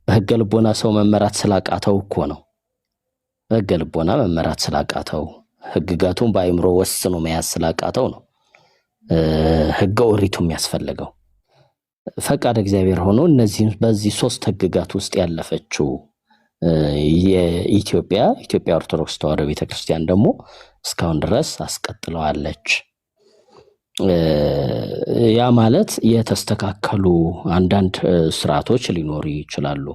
በህገ ልቦና ሰው መመራት ስላቃተው እኮ ነው። በህገ ልቦና መመራት ስላቃተው ህግጋቱን በአይምሮ ወስኖ መያዝ ስላቃተው ነው ህገ ኦሪቱ የሚያስፈልገው። ፈቃድ እግዚአብሔር ሆኖ እነዚህ በዚህ ሶስት ህግጋት ውስጥ ያለፈችው የኢትዮጵያ ኦርቶዶክስ ተዋሕዶ ቤተክርስቲያን ደግሞ እስካሁን ድረስ አስቀጥለዋለች። ያ ማለት የተስተካከሉ አንዳንድ ስርዓቶች ሊኖሩ ይችላሉ።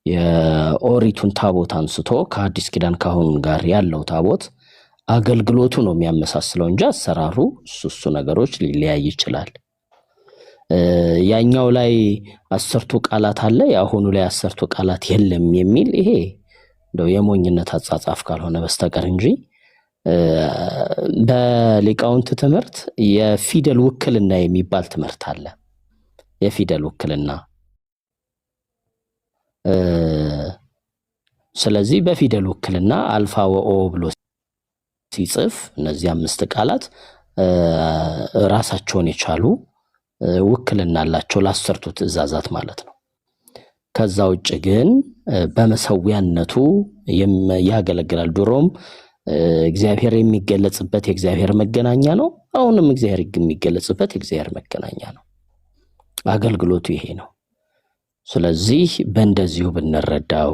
የኦሪቱን ታቦት አንስቶ ከሐዲስ ኪዳን ካሁን ጋር ያለው ታቦት አገልግሎቱ ነው የሚያመሳስለው እንጂ አሰራሩ እሱ ነገሮች ሊለያይ ይችላል። ያኛው ላይ 10ቱ ቃላት አለ፣ ያሁኑ ላይ 10ቱ ቃላት የለም የሚል ይሄ እንደው የሞኝነት አጻጻፍ ካልሆነ በስተቀር እንጂ በሊቃውንት ትምህርት የፊደል ውክልና የሚባል ትምህርት አለ። የፊደል ውክልና ስለዚህ በፊደል ውክልና አልፋ ወኦ ብሎ ሲጽፍ እነዚህ 5 ቃላት ራሳቸውን የቻሉ ውክልና አላቸው ለ10ቱ ትእዛዛት ማለት ነው። ከዛ ውጭ ግን በመሰዊያነቱ ያገለግላል። ድሮም እግዚአብሔር የሚገለጽበት የእግዚአብሔር መገናኛ ነው። አሁንም እግዚአብሔር የሚገለጽበት የእግዚአብሔር መገናኛ ነው። አገልግሎቱ ይሄ ነው። ስለዚህ በእንደዚሁ ብንረዳው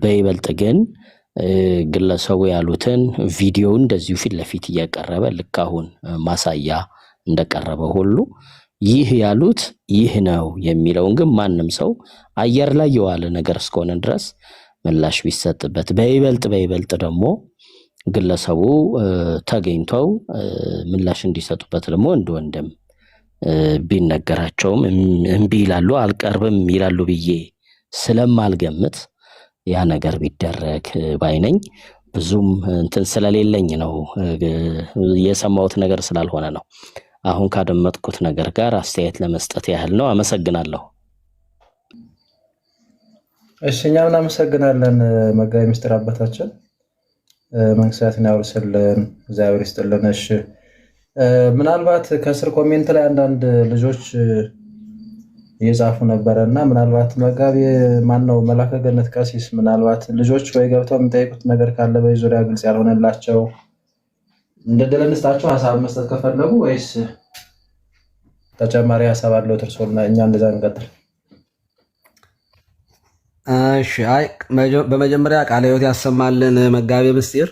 በይበልጥ ግን ግለሰቡ ያሉትን ቪዲዮ እንደዚሁ ፊት ለፊት እያቀረበ ልክ አሁን ማሳያ እንደቀረበ ሁሉ ይህ ያሉት ይህ ነው የሚለውን ግን ማንም ሰው አየር ላይ የዋለ ነገር እስከሆነ ድረስ ምላሽ ቢሰጥበት፣ በይበልጥ ደግሞ ግለሰቡ ተገኝተው ምላሽ እንዲሰጡበት ደግሞ እንደወንድም ቢነገራቸውም እምቢ ይላሉ አልቀርብም ይላሉ ብዬ ስለማልገምት ያ ነገር ቢደረግ ባይነኝ። ብዙም እንትን ስለሌለኝ ነው የሰማሁት ነገር ስላልሆነ ነው። አሁን ካደመጥኩት ነገር ጋር አስተያየት ለመስጠት ያህል ነው። አመሰግናለሁ። እሺ እኛም እናመሰግናለን መጋቢ ምስጢር አባታችን፣ መንግስታትን ያውርስልን፣ እግዚአብሔር ይስጥልን። እሺ ምናልባት ከስር ኮሜንት ላይ አንዳንድ ልጆች እየጻፉ ነበረ እና ምናልባት መጋቢ ማን ነው መላከ ገነት ቀሲስ ምናልባት ልጆች ወይ ገብተው የሚጠይቁት ነገር ካለ በዙሪያ ግልጽ ያልሆነላቸው እንደደለ እንስጣቸው ሀሳብ መስጠት ከፈለጉ ወይስ ተጨማሪ ሀሳብ አለው እርሶና እኛ እንደዛ እንቀጥል። እሺ አይ በመጀመሪያ ቃለ ሕይወት ያሰማልን መጋቤ ምስጢር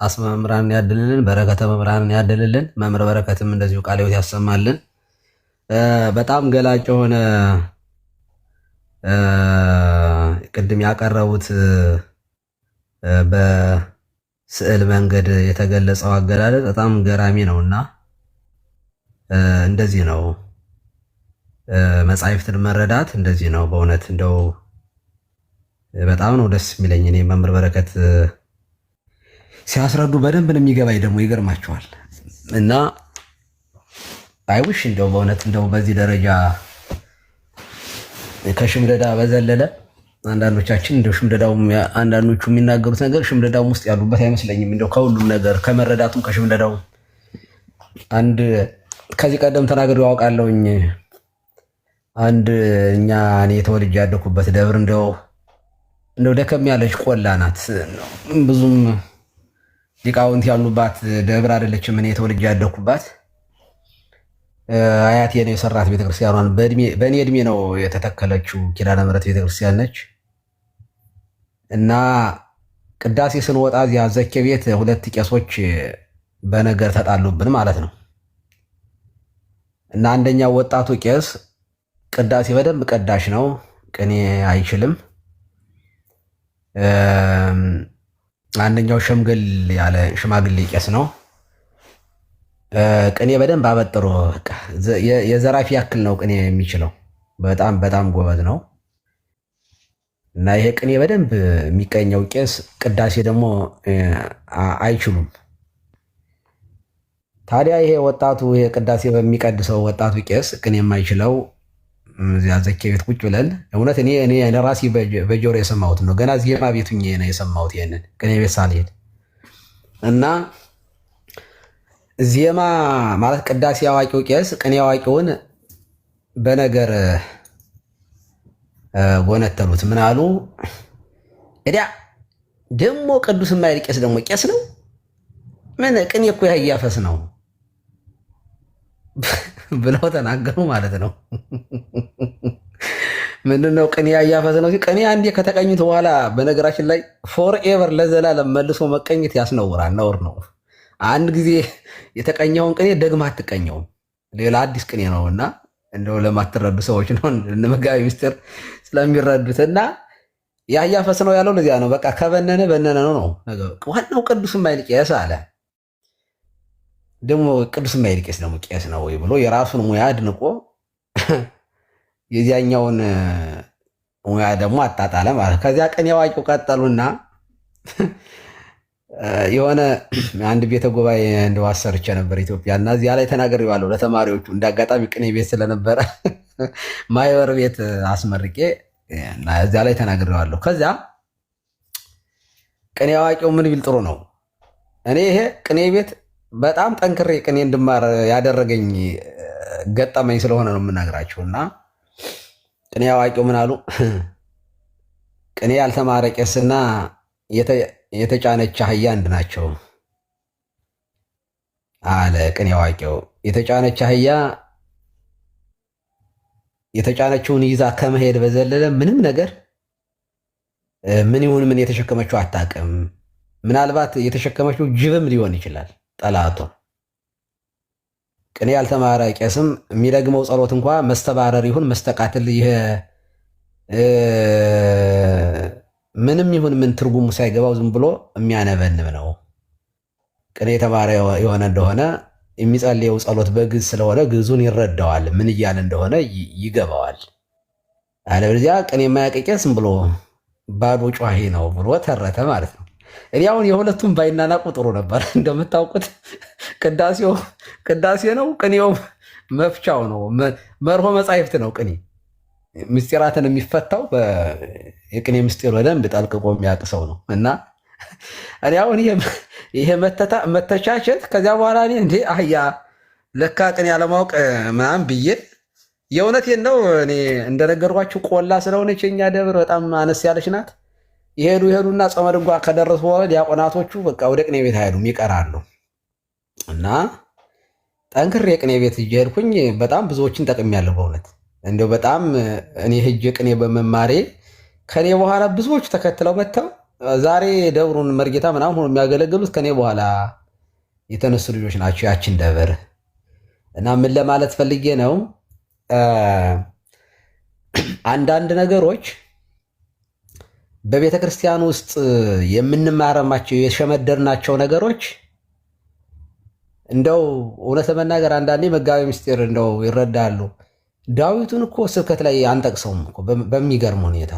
አስመምራን ያድልልን፣ በረከተ መምህራንን ያድልልን። መምህር በረከትም እንደዚሁ ቃለ ሕይወት ያሰማልን። በጣም ገላጭ የሆነ ቅድም ያቀረቡት በስዕል መንገድ የተገለጸው አገላለጽ በጣም ገራሚ ነውና እንደዚህ ነው መጻሕፍትን መረዳት እንደዚህ ነው። በእውነት እንደው በጣም ነው ደስ የሚለኝ። እኔ መምህር በረከት ሲያስረዱ በደንብ ነው የሚገባኝ። ደግሞ ይገርማቸዋል እና አይውሽ እንደው በእውነት እንደው በዚህ ደረጃ ከሽምደዳ በዘለለ አንዳንዶቻችን እንደው ሽምደዳው አንዳንዶቹ የሚናገሩት ነገር ሽምደዳው ውስጥ ያሉበት አይመስለኝም። እንደው ከሁሉም ነገር ከመረዳቱም ከሽምደዳው አንድ ከዚህ ቀደም ተናግሬው ያውቃለሁኝ። አንድ እኔ ተወልጄ ያደኩበት ደብር እንደው ደከም ያለች ቆላ ናት። ብዙም ሊቃውንት ያሉባት ደብር አይደለችም። እኔ ተወልጄ ያደኩባት አያቴ ነው የሰራት ቤተክርስቲያኗን በእኔ እድሜ ነው የተተከለችው። ኪዳነ ምሕረት ቤተክርስቲያን ነች እና ቅዳሴ ስንወጣ እዚያ ዘኬ ቤት ሁለት ቄሶች በነገር ተጣሉብን ማለት ነው። እና አንደኛው ወጣቱ ቄስ ቅዳሴ በደንብ ቀዳሽ ነው፣ ቅኔ አይችልም። አንደኛው ሸምገል ያለ ሽማግሌ ቄስ ነው፣ ቅኔ በደንብ አበጥሮ የዘራፊ ያክል ነው ቅኔ የሚችለው። በጣም በጣም ጎበዝ ነው። እና ይሄ ቅኔ በደንብ የሚቀኘው ቄስ ቅዳሴ ደግሞ አይችሉም። ታዲያ ይሄ ወጣቱ ይሄ ቅዳሴ በሚቀድሰው ወጣቱ ቄስ ቅኔ የማይችለው እዚያ ዘኬ ቤት ቁጭ ብለን እውነት እኔ ለራሴ በጆሮ የሰማሁት ነው። ገና ዜማ ቤቱኝ ነው የሰማሁት ይሄንን ቅኔ ቤት ሳልሄድ እና ዜማ ማለት ቅዳሴ አዋቂው ቄስ ቅኔ አዋቂውን በነገር ጎነተሉት። ምን አሉ? እዲያ ደግሞ ቅዱስ የማይል ቄስ ደግሞ ቄስ ነው? ምን ቅኔ እኮ ያያፈስ ነው ብለው ተናገሩ ማለት ነው። ምንድነው ቅኔ ያያፈስ ነው? ቅኔ አንዴ ከተቀኙት በኋላ በነገራችን ላይ ፎር ኤቨር ለዘላለም መልሶ መቀኘት ያስነውራል፣ ነውር ነው። አንድ ጊዜ የተቀኘውን ቅኔ ደግማ አትቀኘውም፣ ሌላ አዲስ ቅኔ ነው። እና እንደው ለማትረዱ ሰዎች ነው መጋቤ ምስጢር ስለሚረዱት። እና ያያፈስ ነው ያለው ለዚያ ነው። በቃ ከበነነ በነነ ነው ነገሩ። ዋናው ቅዱስ የማይል ቄስ አለ። ደግሞ ቅዱስ የማይል ቄስ ደግሞ ቄስ ነው ወይ ብሎ የራሱን ሙያ አድንቆ የዚያኛውን ሙያ ደግሞ አጣጣለ ማለት። ከዚያ ቅኔ አዋቂው ቀጠሉና የሆነ አንድ ቤተ ጉባኤ እንደው አሰርቼ ነበር ኢትዮጵያ እና እዚያ ላይ ተናግሬዋለሁ ለተማሪዎቹ። እንዳጋጣሚ ቅኔ ቤት ስለነበረ ማይወር ቤት አስመርቄ እና እዚያ ላይ ተናግሬዋለሁ። ከዚያ ቅኔ አዋቂው ምን ቢል ጥሩ ነው፣ እኔ ይሄ ቅኔ ቤት በጣም ጠንክሬ ቅኔ እንድማር ያደረገኝ ገጠመኝ ስለሆነ ነው የምናግራችሁ። እና ቅኔ አዋቂው ምን አሉ? ቅኔ ያልተማረ ቄስና የተጫነች አህያ አንድ ናቸው አለ ቅኔ አዋቂው። የተጫነች አህያ የተጫነችውን ይዛ ከመሄድ በዘለለ ምንም ነገር ምን ይሁን ምን የተሸከመችው አታውቅም። ምናልባት የተሸከመችው ጅብም ሊሆን ይችላል ጠላቷ። ቅኔ ያልተማረ ቄስም የሚደግመው ጸሎት እንኳ መስተባረር ይሁን መስተቃትል ይሄ ምንም ይሁን ምን ትርጉሙ ሳይገባው ዝም ብሎ የሚያነበንብ ነው። ቅኔ የተማረ የሆነ እንደሆነ የሚጸልየው ጸሎት በግዕዝ ስለሆነ ግዕዙን ይረዳዋል፣ ምን እያለ እንደሆነ ይገባዋል። አለበለዚያ ቅኔ የማያውቅ ቄስ ዝም ብሎ ባዶ ጯሂ ነው ብሎ ተረተ ማለት ነው። እኔ አሁን የሁለቱም ባይናናቁ ጥሩ ነበር። እንደምታውቁት ቅዳሴ ነው፣ ቅኔው መፍቻው ነው፣ መርሆ መጻሕፍት ነው። ቅኔ ምስጢራትን የሚፈታው የቅኔ ምስጢር በደንብ ጠልቅቆ የሚያውቅ ሰው ነው። እና እኔ አሁን ይሄ መተቻቸት ከዚያ በኋላ እኔ እንዴ አህያ ለካ ቅኔ ያለማወቅ ምናምን ብዬ የእውነቴን ነው። እኔ እንደነገርኳችሁ ቆላ ስለሆነች የኛ ደብር በጣም አነስ ያለች ናት። ይሄዱና ጾመ ድጓ ከደረሱ በኋላ ዲያቆናቶቹ በቃ ወደ ቅኔ ቤት አይሄዱም ይቀራሉ። እና ጠንክሬ ቅኔ ቤት ሂጄ ሄድኩኝ። በጣም ብዙዎችን ጠቅሜያለሁ በእውነት እንደው በጣም እኔ ሂጄ ቅኔ በመማሬ ከኔ በኋላ ብዙዎቹ ተከትለው መጥተው ዛሬ ደብሩን መርጌታ ምናምን ሆኖ የሚያገለግሉት ከኔ በኋላ የተነሱ ልጆች ናቸው ያችን ደብር። እና ምን ለማለት ፈልጌ ነው አንዳንድ ነገሮች በቤተ ክርስቲያን ውስጥ የምንማረማቸው የሸመደርናቸው ነገሮች እንደው እውነት ለመናገር አንዳንዴ መጋቤ ምስጢር እንደው ይረዳሉ። ዳዊቱን እኮ ስብከት ላይ አንጠቅሰውም እኮ በሚገርም ሁኔታ።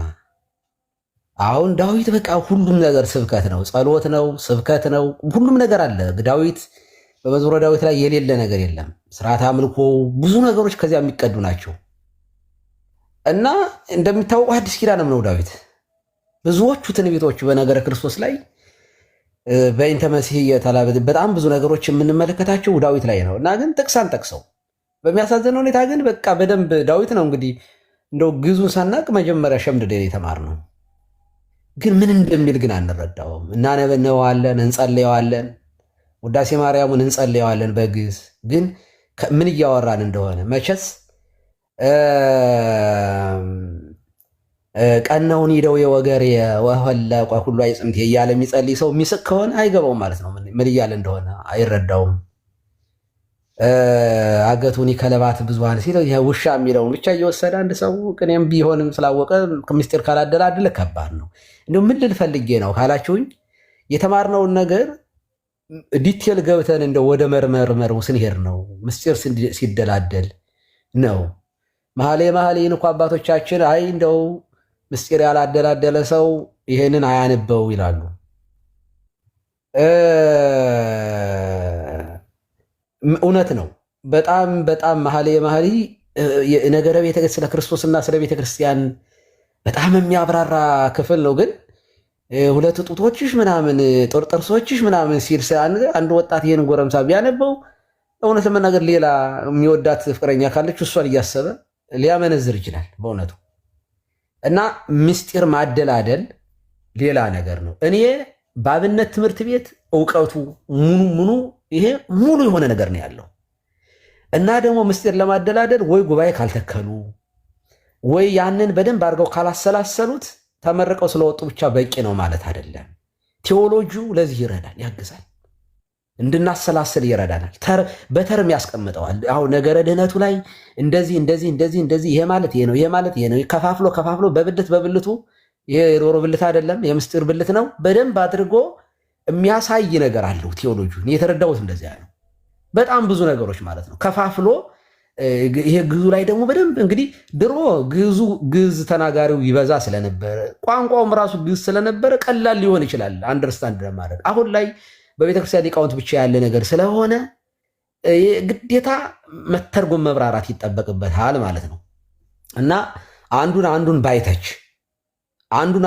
አሁን ዳዊት በቃ ሁሉም ነገር ስብከት ነው፣ ጸሎት ነው፣ ስብከት ነው፣ ሁሉም ነገር አለ። ዳዊት በመዝሙረ ዳዊት ላይ የሌለ ነገር የለም። ስርዓት አምልኮ፣ ብዙ ነገሮች ከዚያ የሚቀዱ ናቸው። እና እንደሚታወቁ አዲስ ኪዳንም ነው ዳዊት። ብዙዎቹ ትንቢቶቹ በነገረ ክርስቶስ ላይ በእንተ መሲህ በጣም ብዙ ነገሮች የምንመለከታቸው ዳዊት ላይ ነው። እና ግን ጥቅስ አንጠቅሰው። በሚያሳዝን ሁኔታ ግን በቃ በደንብ ዳዊት ነው እንግዲህ እንደው ግዙን ሳናቅ መጀመሪያ ሸምድደን የተማርነው ግን ምን እንደሚል ግን አንረዳውም። እናነበነዋለን፣ እንጸልየዋለን፣ ውዳሴ ማርያሙን እንጸልየዋለን በግዕዝ ግን ምን እያወራን እንደሆነ መቼስ ቀናውን ሂደው የወገር ወህለቆ ሁሉ አይጽምት እያለ የሚጸልይ ሰው የሚስቅ ከሆነ አይገባውም ማለት ነው። ምን እያለ እንደሆነ አይረዳውም። አገቱኒ ከለባት ብዙሃን ሲለው ይሄ ውሻ የሚለውን ብቻ እየወሰደ አንድ ሰው ቅኔም ቢሆንም ስላወቀ ምስጢር ካላደላደለ ከባድ ነው። እንደው ምን ልል ፈልጌ ነው ካላችሁኝ የተማርነውን ነገር ዲቴል ገብተን እንደው ወደ መርመር ስንሄድ ነው ምስጢር ሲደላደል ነው። መኃልየ እኮ አባቶቻችን አይ እንደው ምስጢር ያላደላደለ ሰው ይሄንን አያንበው ይላሉ። እውነት ነው። በጣም በጣም መኃልየ ነገረ ስለ ክርስቶስና ስለ ቤተ ክርስቲያን በጣም የሚያብራራ ክፍል ነው። ግን ሁለት ጡቶችሽ ምናምን ጥርሶችሽ ምናምን ሲል አንድ ወጣት ይህን ጎረምሳ ቢያነበው እውነት ለመናገር ሌላ የሚወዳት ፍቅረኛ ካለች እሷን እያሰበ ሊያመነዝር ይችላል በእውነቱ። እና ምስጢር ማደላደል ሌላ ነገር ነው። እኔ በአብነት ትምህርት ቤት እውቀቱ ምኑ ይሄ ሙሉ የሆነ ነገር ነው ያለው። እና ደግሞ ምስጢር ለማደላደል ወይ ጉባኤ ካልተከሉ ወይ ያንን በደንብ አድርገው ካላሰላሰሉት ተመርቀው ስለወጡ ብቻ በቂ ነው ማለት አይደለም። ቴዎሎጂው ለዚህ ይረዳል፣ ያግዛል፣ እንድናሰላስል ይረዳናል። በተርም ያስቀምጠዋል። አሁን ነገረ ድህነቱ ላይ እንደዚህ ይሄ ማለት ይሄ ነው፣ ይሄ ማለት ይሄ ነው፣ ከፋፍሎ በብልቱ ይሄ የዶሮ ብልት አይደለም የምስጢር ብልት ነው። በደንብ አድርጎ የሚያሳይ ነገር አለው ቴዎሎጂውን። የተረዳሁት እንደዚያ ነው። በጣም ብዙ ነገሮች ማለት ነው ከፋፍሎ። ይሄ ግዙ ላይ ደግሞ በደንብ እንግዲህ ድሮ ግዕዝ ተናጋሪው ይበዛ ስለነበረ ቋንቋውም ራሱ ግዕዝ ስለነበረ ቀላል ሊሆን ይችላል አንደርስታንድ ለማድረግ። አሁን ላይ በቤተክርስቲያን ሊቃውንት ብቻ ያለ ነገር ስለሆነ ግዴታ መተርጎም መብራራት ይጠበቅበታል ማለት ነው። እና አንዱን ባይተች አንዱን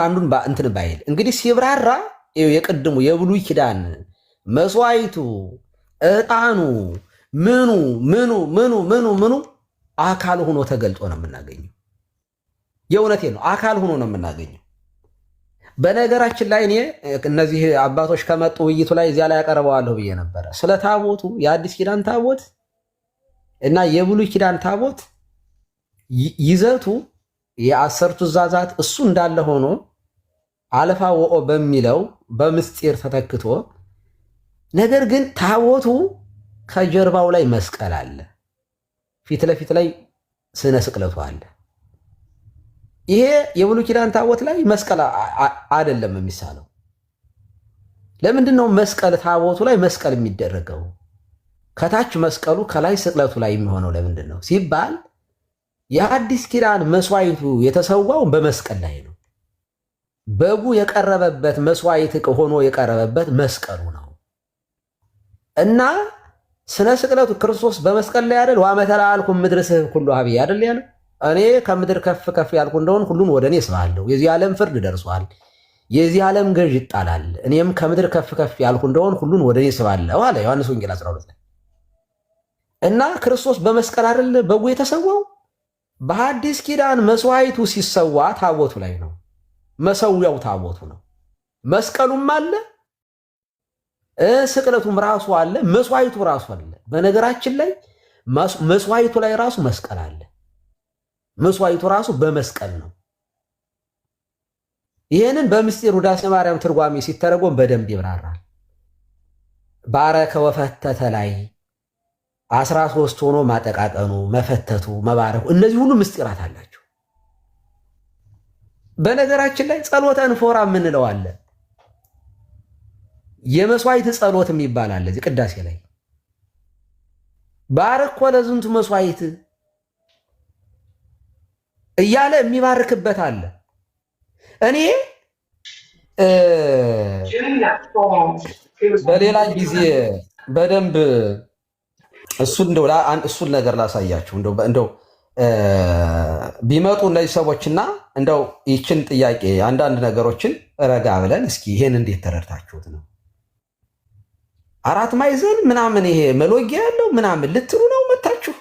እንትን ባይል እንግዲህ ሲብራራ የቅድሙ የብሉይ ኪዳን መስዋዕቱ ዕጣኑ ምኑ አካል ሆኖ ተገልጦ ነው የምናገኘው። የእውነቴ ነው፣ አካል ሆኖ ነው የምናገኘው። በነገራችን ላይ እኔ እነዚህ አባቶች ከመጡ ውይይቱ ላይ እዚያ ላይ ያቀርበዋለሁ ብዬ ነበረ ስለ ታቦቱ። የአዲስ ኪዳን ታቦት እና የብሉይ ኪዳን ታቦት ይዘቱ የአሰርቱ ትእዛዛት እሱ እንዳለ ሆኖ አልፋ ወኦ በሚለው በምስጢር ተተክቶ፣ ነገር ግን ታቦቱ ከጀርባው ላይ መስቀል አለ፣ ፊት ለፊት ላይ ስነ ስቅለቱ አለ። ይሄ የብሉይ ኪዳን ታቦት ላይ መስቀል አይደለም የሚሳለው። ለምንድን ነው መስቀል ታቦቱ ላይ መስቀል የሚደረገው? ከታች መስቀሉ ከላይ ስቅለቱ ላይ የሚሆነው ለምንድን ነው ሲባል የአዲስ ኪዳን መስዋዕቱ የተሰዋው በመስቀል ላይ ነው። በጉ የቀረበበት መስዋዕት ሆኖ የቀረበበት መስቀሉ ነው። እና ስነ ስቅለቱ ክርስቶስ በመስቀል ላይ አይደል? ወአመተላልኩ ምድር ስብ ኩሉ ሀቢ አይደል ያለው? እኔ ከምድር ከፍ ከፍ ያልኩ እንደሆን ሁሉን ወደ እኔ ስባለሁ። የዚህ ዓለም ፍርድ ደርሷል፣ የዚህ ዓለም ገዥ ይጣላል። እኔም ከምድር ከፍ ከፍ ያልኩ እንደሆን ሁሉን ወደ እኔ ስባለሁ አለ ዮሐንስ ወንጌል 12 ላይ። እና ክርስቶስ በመስቀል አይደል በጉ የተሰዋው? በሐዲስ ኪዳን መስዋዕቱ ሲሰዋ ታቦቱ ላይ ነው። መሰዊያው ታቦቱ ነው። መስቀሉም አለ፣ ስቅለቱም ራሱ አለ፣ መስዋዕቱ ራሱ አለ። በነገራችን ላይ መስዋዕቱ ላይ ራሱ መስቀል አለ። መስዋዕቱ ራሱ በመስቀል ነው። ይህንን በምስጢር ውዳሴ ማርያም ትርጓሜ ሲተረጎም በደንብ ይብራራል። ባረከ ወፈተተ ላይ 13 ሆኖ ማጠቃቀኑ፣ መፈተቱ፣ መባረኩ እነዚህ ሁሉ ምስጢራት አላቸው። በነገራችን ላይ ጸሎተ እንፎራ የምንለው አለ። የመስዋዕት ጸሎት የሚባል አለ እዚህ ቅዳሴ ላይ ባረኮ ለዝንቱ መስዋዕት እያለ የሚባርክበት አለ። እኔ በሌላ ጊዜ በደንብ እሱን ነገር ላሳያችሁ። እንደው ቢመጡ እነዚህ ሰዎችና እንደው ይችን ጥያቄ አንዳንድ ነገሮችን ረጋ ብለን እስኪ ይሄን እንዴት ተረድታችሁት ነው? አራት ማዕዘን ምናምን ይሄ መሎጊያ ያለው ምናምን ልትሉ ነው መታችሁ?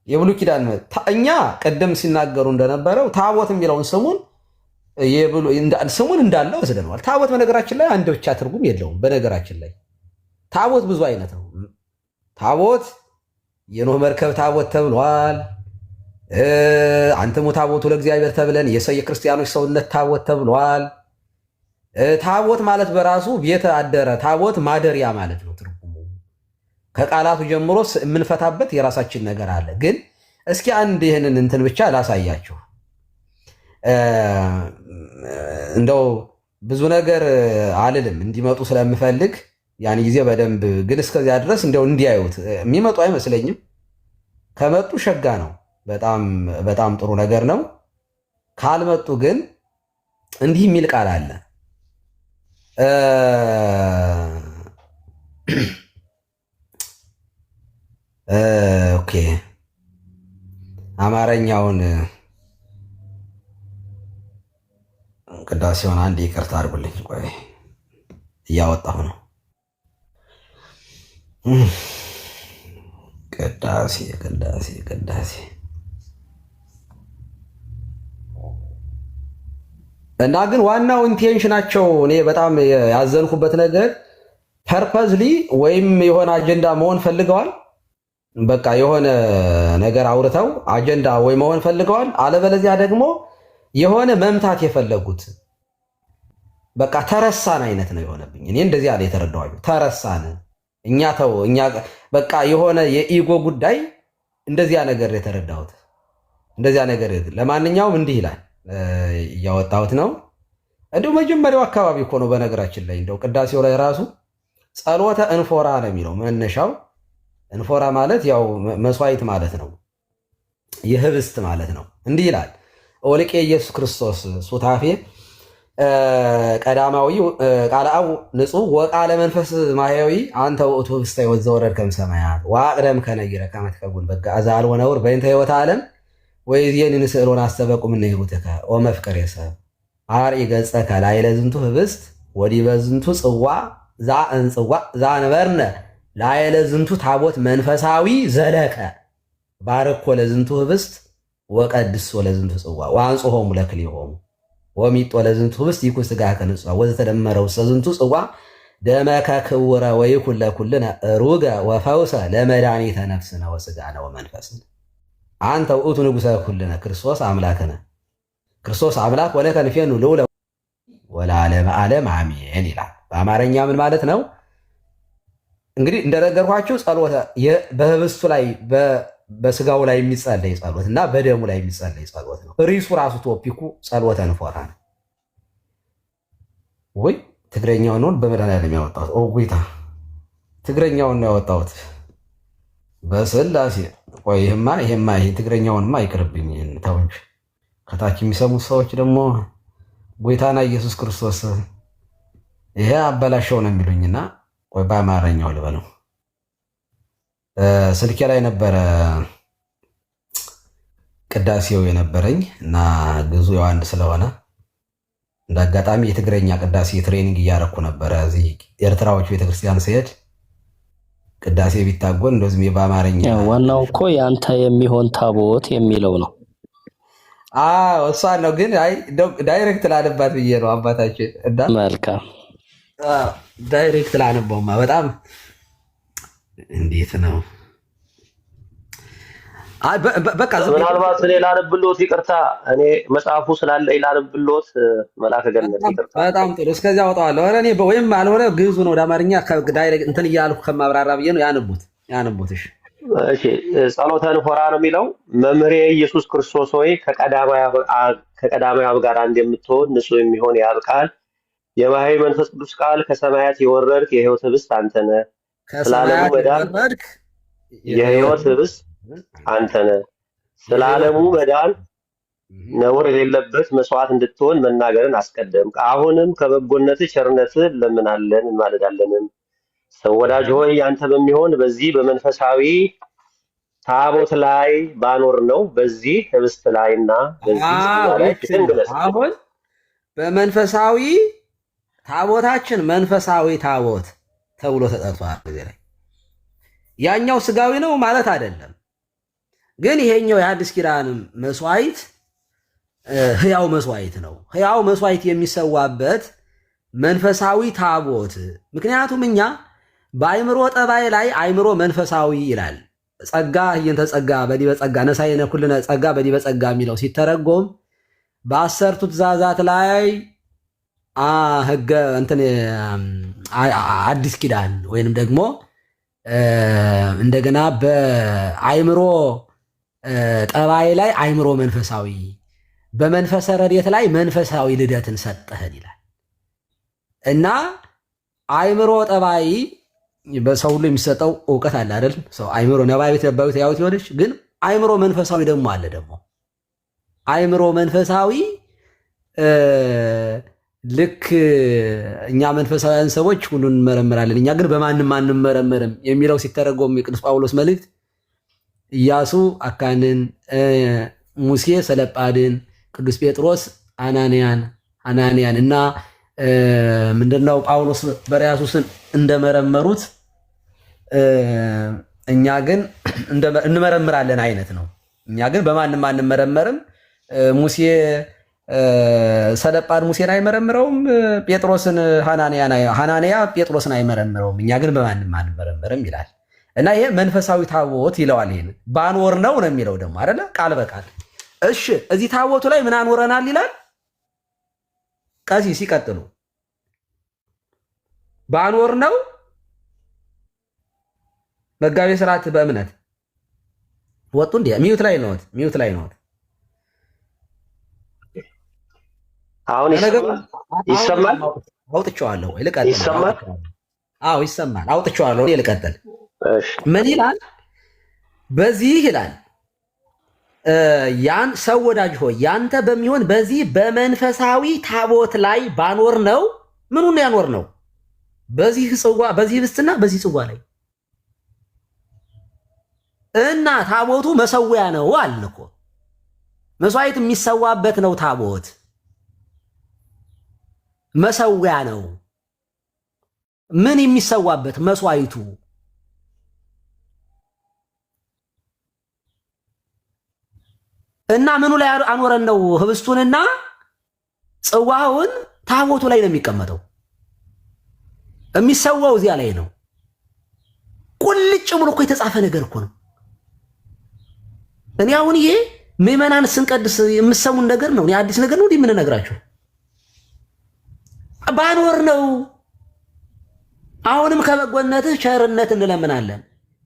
የብሉይ ኪዳን እኛ ቀደም ሲናገሩ እንደነበረው ታቦት የሚለውን ስሙን እንዳለ ወስደነዋል። ታቦት በነገራችን ላይ አንድ ብቻ ትርጉም የለውም። በነገራችን ላይ ታቦት ብዙ አይነት ነው። ታቦት የኖህ መርከብ ታቦት ተብሏል። አንትሙ ታቦቱ ለእግዚአብሔር ተብለን የክርስቲያኖች ሰውነት ታቦት ተብሏል። ታቦት ማለት በራሱ ቤተ አደረ፣ ታቦት ማደሪያ ማለት ነው ትርጉሙ። ከቃላቱ ጀምሮ የምንፈታበት የራሳችን ነገር አለ። ግን እስኪ አንድ ይህንን እንትን ብቻ ላሳያችሁ። እንደው ብዙ ነገር አልልም እንዲመጡ ስለምፈልግ ያን ጊዜ በደንብ ግን እስከዚያ ድረስ እንደው እንዲያዩት የሚመጡ አይመስለኝም። ከመጡ ሸጋ ነው፣ በጣም ጥሩ ነገር ነው። ካልመጡ ግን እንዲህ የሚል ቃል አለ። ኦኬ አማርኛውን ቅዳሴውን አንድ ይቅርታ አድርጉልኝ። ቆይ እያወጣሁ ነው። ቅዳሴ እና ግን ዋናው ኢንቴንሽናቸው እኔ በጣም ያዘንኩበት ነገር ፐርፐዝሊ ወይም የሆነ አጀንዳ መሆን ፈልገዋል። በቃ የሆነ ነገር አውርተው አጀንዳ ወይ መሆን ፈልገዋል። አለበለዚያ ደግሞ የሆነ መምታት የፈለጉት በቃ ተረሳን አይነት ነው የሆነብኝ። እኔ እንደዚህ አለ የተረዳኋቸው። ተረሳን እኛ በቃ የሆነ የኢጎ ጉዳይ እንደዚያ ነገር የተረዳሁት እንደዚያ ነገር። ለማንኛውም እንዲህ ይላል፣ እያወጣሁት ነው። እንዲሁ መጀመሪያው አካባቢ እኮ ነው በነገራችን ላይ እንደው ቅዳሴው ላይ ራሱ ጸሎተ እንፎራ ነው የሚለው መነሻው። እንፎራ ማለት ያው መስዋዕት ማለት ነው፣ የህብስት ማለት ነው። እንዲህ ይላል ኦልቄ ኢየሱስ ክርስቶስ ሱታፌ ቀዳማዊ ቃለ አብ ንጹሕ ወቃለ መንፈስ ማህያዊ አንተ ውእቱ ህብስተ ሕይወት ዘወረድከ እምሰማያት ወአቅደም ከነጊረ ከመ ትከውን በጋ አዛልወ ነውር በእንተ ሕይወተ ዓለም ወይዜን ንስእሎን አስተበቁም እምነ ሂሩትከ ወመፍቀሬ ሰብ አርዒ ገጸከ ላዕለ ዝንቱ ህብስት ወዲበ ዝንቱ ጽዋ ዘአንበርነ ላዕለ ዝንቱ ታቦት መንፈሳዊ ዘለከ ባርኮ ለዝንቱ ህብስት ወቀድሶ ለዝንቱ ጽዋ ወአንጽሖሙ ለክልኤሆሙ ወሚጦ ለዝንቱ ህብስት ይኩን ሥጋከ ንጹሐ ወዘተደመረ ውስተ ዝንቱ ጽዋ ደመከ ክቡረ ወይኩን ለኩልነ ሩገ ወፈውሰ ለመድኃኒተ ነፍስነ ወሥጋነ ወመንፈስነ አንተ ውእቱ ንጉሠ ኩልነ ክርስቶስ አምላክነ ክርስቶስ አምላክ ወለከ ንፌኑ ልዑለ ወለዓለመ ዓለም አሜን ይላል። በአማርኛ ምን ማለት ነው? እንግዲህ እንደነገርኳችሁ ጸሎተ በህብስቱ ላይ በስጋው ላይ የሚጸለይ ጸሎት እና በደሙ ላይ የሚጸለይ ጸሎት ነው። ሪሱ ራሱ ቶፒኩ ጸሎተ እንፎራ ነው። ወይ ትግረኛውን ነው በመድኃኒዓለም ያወጣሁት። ኦ ጌታ ትግረኛውን ነው ያወጣሁት በስላሴ። ቆይ ይሄማ ትግረኛውንማ አይቅርብኝ ተው እንጂ ከታች የሚሰሙት ሰዎች ደግሞ ጌታና ኢየሱስ ክርስቶስ ይሄ አበላሸው ነው የሚሉኝና ቆይ በአማርኛው ልበለው። ስልኬ ላይ ነበረ ቅዳሴው የነበረኝ እና ግዙ ያው አንድ ስለሆነ እንደ አጋጣሚ የትግረኛ ቅዳሴ ትሬኒንግ እያረኩ ነበረ። እዚህ ኤርትራዎች ቤተክርስቲያን ሲሄድ ቅዳሴ ቢታጎን እንደዚህ በአማርኛ ዋናው እኮ ያንተ የሚሆን ታቦት የሚለው ነው። እሷን ነው ግን ዳይሬክት ላነባት ብዬ ነው አባታችን እና መልካም ዳይሬክት ላነበውማ በጣም እንዴት ነው? በቃ ምናልባት እኔ ላነብልዎት፣ ይቅርታ እኔ መጽሐፉ ስላለ ላነብልዎት። መልአከ ገነት ይቅርታ። በጣም ጥሩ። እስከዚያ አወጣዋለሁ። ኧረ እኔ ወይም አልሆነ ግዕዙን ወደ አማርኛ ዳይሬክት እንትን እያልኩ ከማብራራ ብዬ ነው። ያነቡት። እሺ ጸሎተ ንኮራ ነው የሚለው። መምህሬ ኢየሱስ ክርስቶስ ሆይ ከቀዳማዊ አብ ጋር አንድ የምትሆን ንጹሕ የሚሆን የአብ ቃል የባሕርይ መንፈስ ቅዱስ ቃል ከሰማያት የወረድክ የሕይወት ህብስት አንተ ነህ። ስለ ዓለሙ መዳን የሕይወት ህብስት አንተ ነህ። ስለ ዓለሙ መዳን ነውር የሌለበት መስዋዕት እንድትሆን መናገርን አስቀደምክ። አሁንም ከበጎነትህ ቸርነትህ እንለምናለን እንማልዳለንም። ሰው ወዳጅ ሆይ ያንተ በሚሆን በዚህ በመንፈሳዊ ታቦት ላይ ባኖር ነው በዚህ ህብስት ላይና በዚህ ጽዋ ላይ ፊትን ግለጽ። አሁን በመንፈሳዊ ታቦታችን መንፈሳዊ ታቦት ተብሎ ተጠርቷል። እዚህ ላይ ያኛው ስጋዊ ነው ማለት አይደለም፣ ግን ይሄኛው የሐዲስ ኪዳን መስዋዕት ህያው መስዋዕት ነው። ህያው መስዋዕት የሚሰዋበት መንፈሳዊ ታቦት። ምክንያቱም እኛ በአይምሮ ጠባይ ላይ አይምሮ መንፈሳዊ ይላል። ጸጋ ህየንተ ጸጋ በዲበ ጸጋ ነሳይነ ኩልነ ጸጋ በዲበ ጸጋ የሚለው ሲተረጎም በአሰርቱ ትእዛዛት ላይ ህገ እንትን አዲስ ኪዳን ወይንም ደግሞ እንደገና በአይምሮ ጠባይ ላይ አይምሮ መንፈሳዊ፣ በመንፈሰ ረድኤት ላይ መንፈሳዊ ልደትን ሰጠህን ይላል እና አይምሮ ጠባይ በሰው ሁሉ የሚሰጠው እውቀት አለ አይደል? ሰው አይምሮ ነባቢት ነባቢት ያዩት ይሆነች፣ ግን አይምሮ መንፈሳዊ ደግሞ አለ። ደግሞ አይምሮ መንፈሳዊ ልክ እኛ መንፈሳውያን ሰዎች ሁሉን እንመረምራለን፣ እኛ ግን በማንም አንመረምርም የሚለው ሲተረጎም የቅዱስ ጳውሎስ መልእክት ኢያሱ አካንን፣ ሙሴ ሰለጳድን፣ ቅዱስ ጴጥሮስ አናንያን እና ምንድነው ጳውሎስ በርያሱስን እንደመረመሩት እኛ ግን እንመረምራለን አይነት ነው። እኛ ግን በማንም አንመረመርም። ሙሴ ሰለጳድ ሙሴን አይመረምረውም፣ ጴጥሮስን ሐናንያ ጴጥሮስን አይመረምረውም። እኛ ግን በማንም አንመረምርም ይላል እና ይሄ መንፈሳዊ ታቦት ይለዋል። ይሄን ባንወር ነው የሚለው ደግሞ አይደለ? ቃል በቃል እሺ። እዚህ ታቦቱ ላይ ምን አንወረናል ይላል? ቀዚህ ሲቀጥሉ ባንወር ነው መጋቤ ሥርዓት በእምነት ወጡ እንዴ? ሚዩት ላይ ነው። አሁን ይሰማል? አውጥቼዋለሁ ወይ ልቀጥል? ይሰማል? አዎ ይሰማል። አውጥቼዋለሁ። ልቀጥል። እሺ ምን ይላል? በዚህ ይላል ያን ሰው ወዳጅ ሆይ ያንተ በሚሆን በዚህ በመንፈሳዊ ታቦት ላይ ባኖር ነው። ምኑን ያኖር ነው? በዚህ ጽዋ፣ በዚህ ህብስትና በዚህ ጽዋ ላይ እና ታቦቱ መሰዊያ ነው አልን እኮ። መስዋዕት የሚሰዋበት ነው። ታቦት መሰዊያ ነው። ምን የሚሰዋበት? መስዋዕቱ እና ምኑ ላይ አኖረን ነው? ህብስቱንና ጽዋውን ታቦቱ ላይ ነው የሚቀመጠው። የሚሰዋው እዚያ ላይ ነው። ቁልጭ ብሎ እኮ የተጻፈ ነገር እኮ ነው። እኔ አሁን ይሄ ምዕመናን ስንቀድስ የምሰሙን ነገር ነው። እኔ አዲስ ነገር ነው እንዴ የምንነግራችሁ? ባኖር ነው። አሁንም ከበጎነትህ ቸርነት እንለምናለን